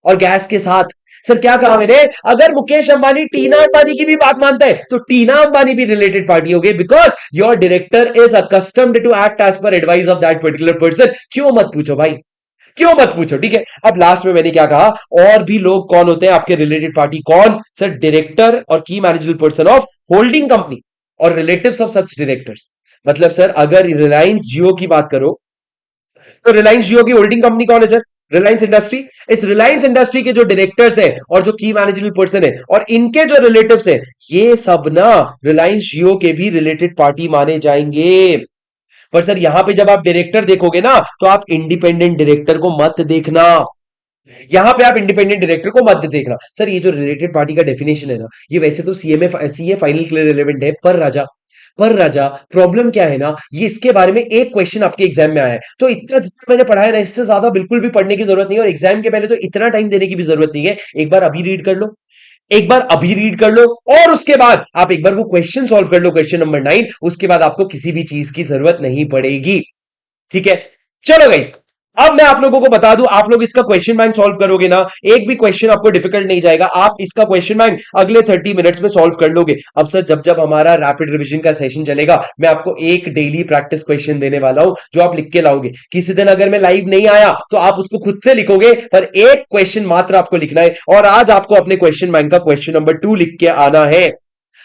और गैस के साथ। सर क्या कहा मैंने, अगर मुकेश अंबानी टीना अंबानी की भी बात मानता है तो टीना अंबानी भी रिलेटेड पार्टी हो गई, because your director is accustomed to act as per advice of that particular person. क्यों मत पूछो भाई, क्यों मत पूछो, ठीक है। अब लास्ट में मैंने क्या कहा, और भी लोग कौन होते हैं आपके रिलेटेड पार्टी, कौन सर, डायरेक्टर और की managerial person of holding company और रिलेटिव्स ऑफ सच डायरेक्टर्स। मतलब सर अगर रिलायंस जियो की बात करो तो रिलायंस जियो की होल्डिंग कंपनी कौन है सर, रिलायंस इंडस्ट्री। इस रिलायंस इंडस्ट्री के जो डायरेक्टर्स हैं और जो की मैनेजरल पर्सन है और इनके जो रिलेटिव्स हैं, ये सब ना रिलायंस जियो के भी रिलेटेड पार्टी माने जाएंगे। पर सर यहां पे जब आप डायरेक्टर देखोगे ना तो आप इंडिपेंडेंट डायरेक्टर को मत देखना, यहां पे आप इंडिपेंडेंट डायरेक्टर को मत देखना। सर ये जो रिलेटेड पार्टी का डेफिनेशन है ना, ये वैसे तो सीए फाइनल के लिए रिलेवेंट है, पर राजा प्रॉब्लम क्या है ना, ये इसके बारे में एक क्वेश्चन आपके एग्जाम में आया है, तो इतना जितना मैंने पढ़ा है ना, इससे ज्यादा बिल्कुल भी पढ़ने की जरूरत नहीं है, और एग्जाम के पहले तो इतना टाइम देने की भी जरूरत नहीं है। एक बार अभी रीड कर लो, एक बार अभी रीड कर लो, और उसके बाद आप एक बार वो क्वेश्चन सॉल्व कर लो, क्वेश्चन नंबर 9, उसके बाद आपको किसी भी चीज की जरूरत नहीं पड़ेगी, ठीक है। चलो गाइस, अब मैं आप लोगों को बता दूं, आप लोग इसका क्वेश्चन बैंक सॉल्व करोगे ना, एक भी क्वेश्चन आपको डिफिकल्ट नहीं जाएगा, आप इसका क्वेश्चन बैंक अगले 30 मिनट्स में सॉल्व कर लोगे। अब सर जब जब हमारा रैपिड रिवीजन का सेशन चलेगा, मैं आपको एक डेली प्रैक्टिस क्वेश्चन देने वाला हूं जो आप लिख के लाओगे। किसी दिन अगर मैं लाइव नहीं आया तो आप उसको खुद से लिखोगे, पर एक क्वेश्चन मात्र आपको लिखना है, और आज आपको अपने क्वेश्चन बैंक का क्वेश्चन नंबर 2 लिख के आना है।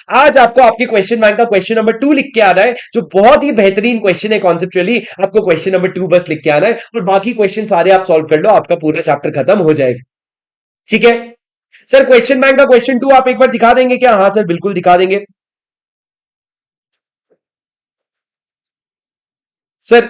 आज आपको आपके क्वेश्चन बैंक का क्वेश्चन नंबर 2 लिख के आना है, जो बहुत ही बेहतरीन क्वेश्चन है कॉन्सेप्चुअली। आपको क्वेश्चन नंबर 2 बस लिख के आना है, और बाकी क्वेश्चन सारे आप सॉल्व कर लो, आपका पूरा चैप्टर खत्म हो जाएगा, ठीक है। सर क्वेश्चन बैंक का क्वेश्चन 2 आप एक बार दिखा देंगे क्या? हाँ सर बिल्कुल दिखा देंगे। सर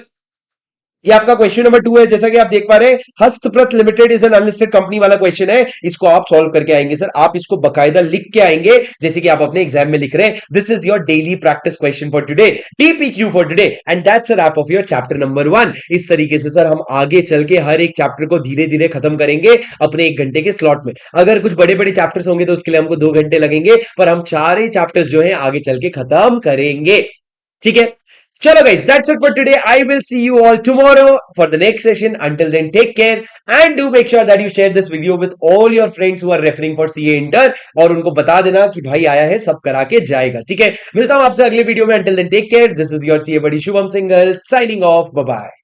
ये आपका क्वेश्चन नंबर 2 है, जैसा कि आप देख पा रहे हैं, Hastaprat limited is an unlisted company वाला क्वेश्चन है। इसको आप सॉल्व करके आएंगे सर, आप इसको बकायदा लिख के आएंगे जैसे कि आप अपने एग्जाम में लिख रहे हैं। This is your daily practice question for today, DPQ for today, and that's a wrap of your chapter number 1। इस तरीके से सर हम आगे चल के हर एक चैप्टर को धीरे धीरे खत्म करेंगे अपने 1 घंटे के स्लॉट में। अगर कुछ बड़े बड़े चैप्टर्स होंगे तो उसके लिए हमको 2 घंटे लगेंगे, पर हम 4 ही चैप्टर्स जो है आगे चल के खत्म करेंगे, ठीक है। Chalo guys, that's it for today. I will see you all tomorrow for the next session. Until then, take care and do make sure that you share this video with all your friends who are referring for CA Inter, और उनको बता देना कि भाई आया है, सब करा के जाएगा, ठीक है। मिलता हूं आपसे अगले वीडियो में। Until then, take care. This is your CA buddy Shubham Singhal signing off. Bye bye.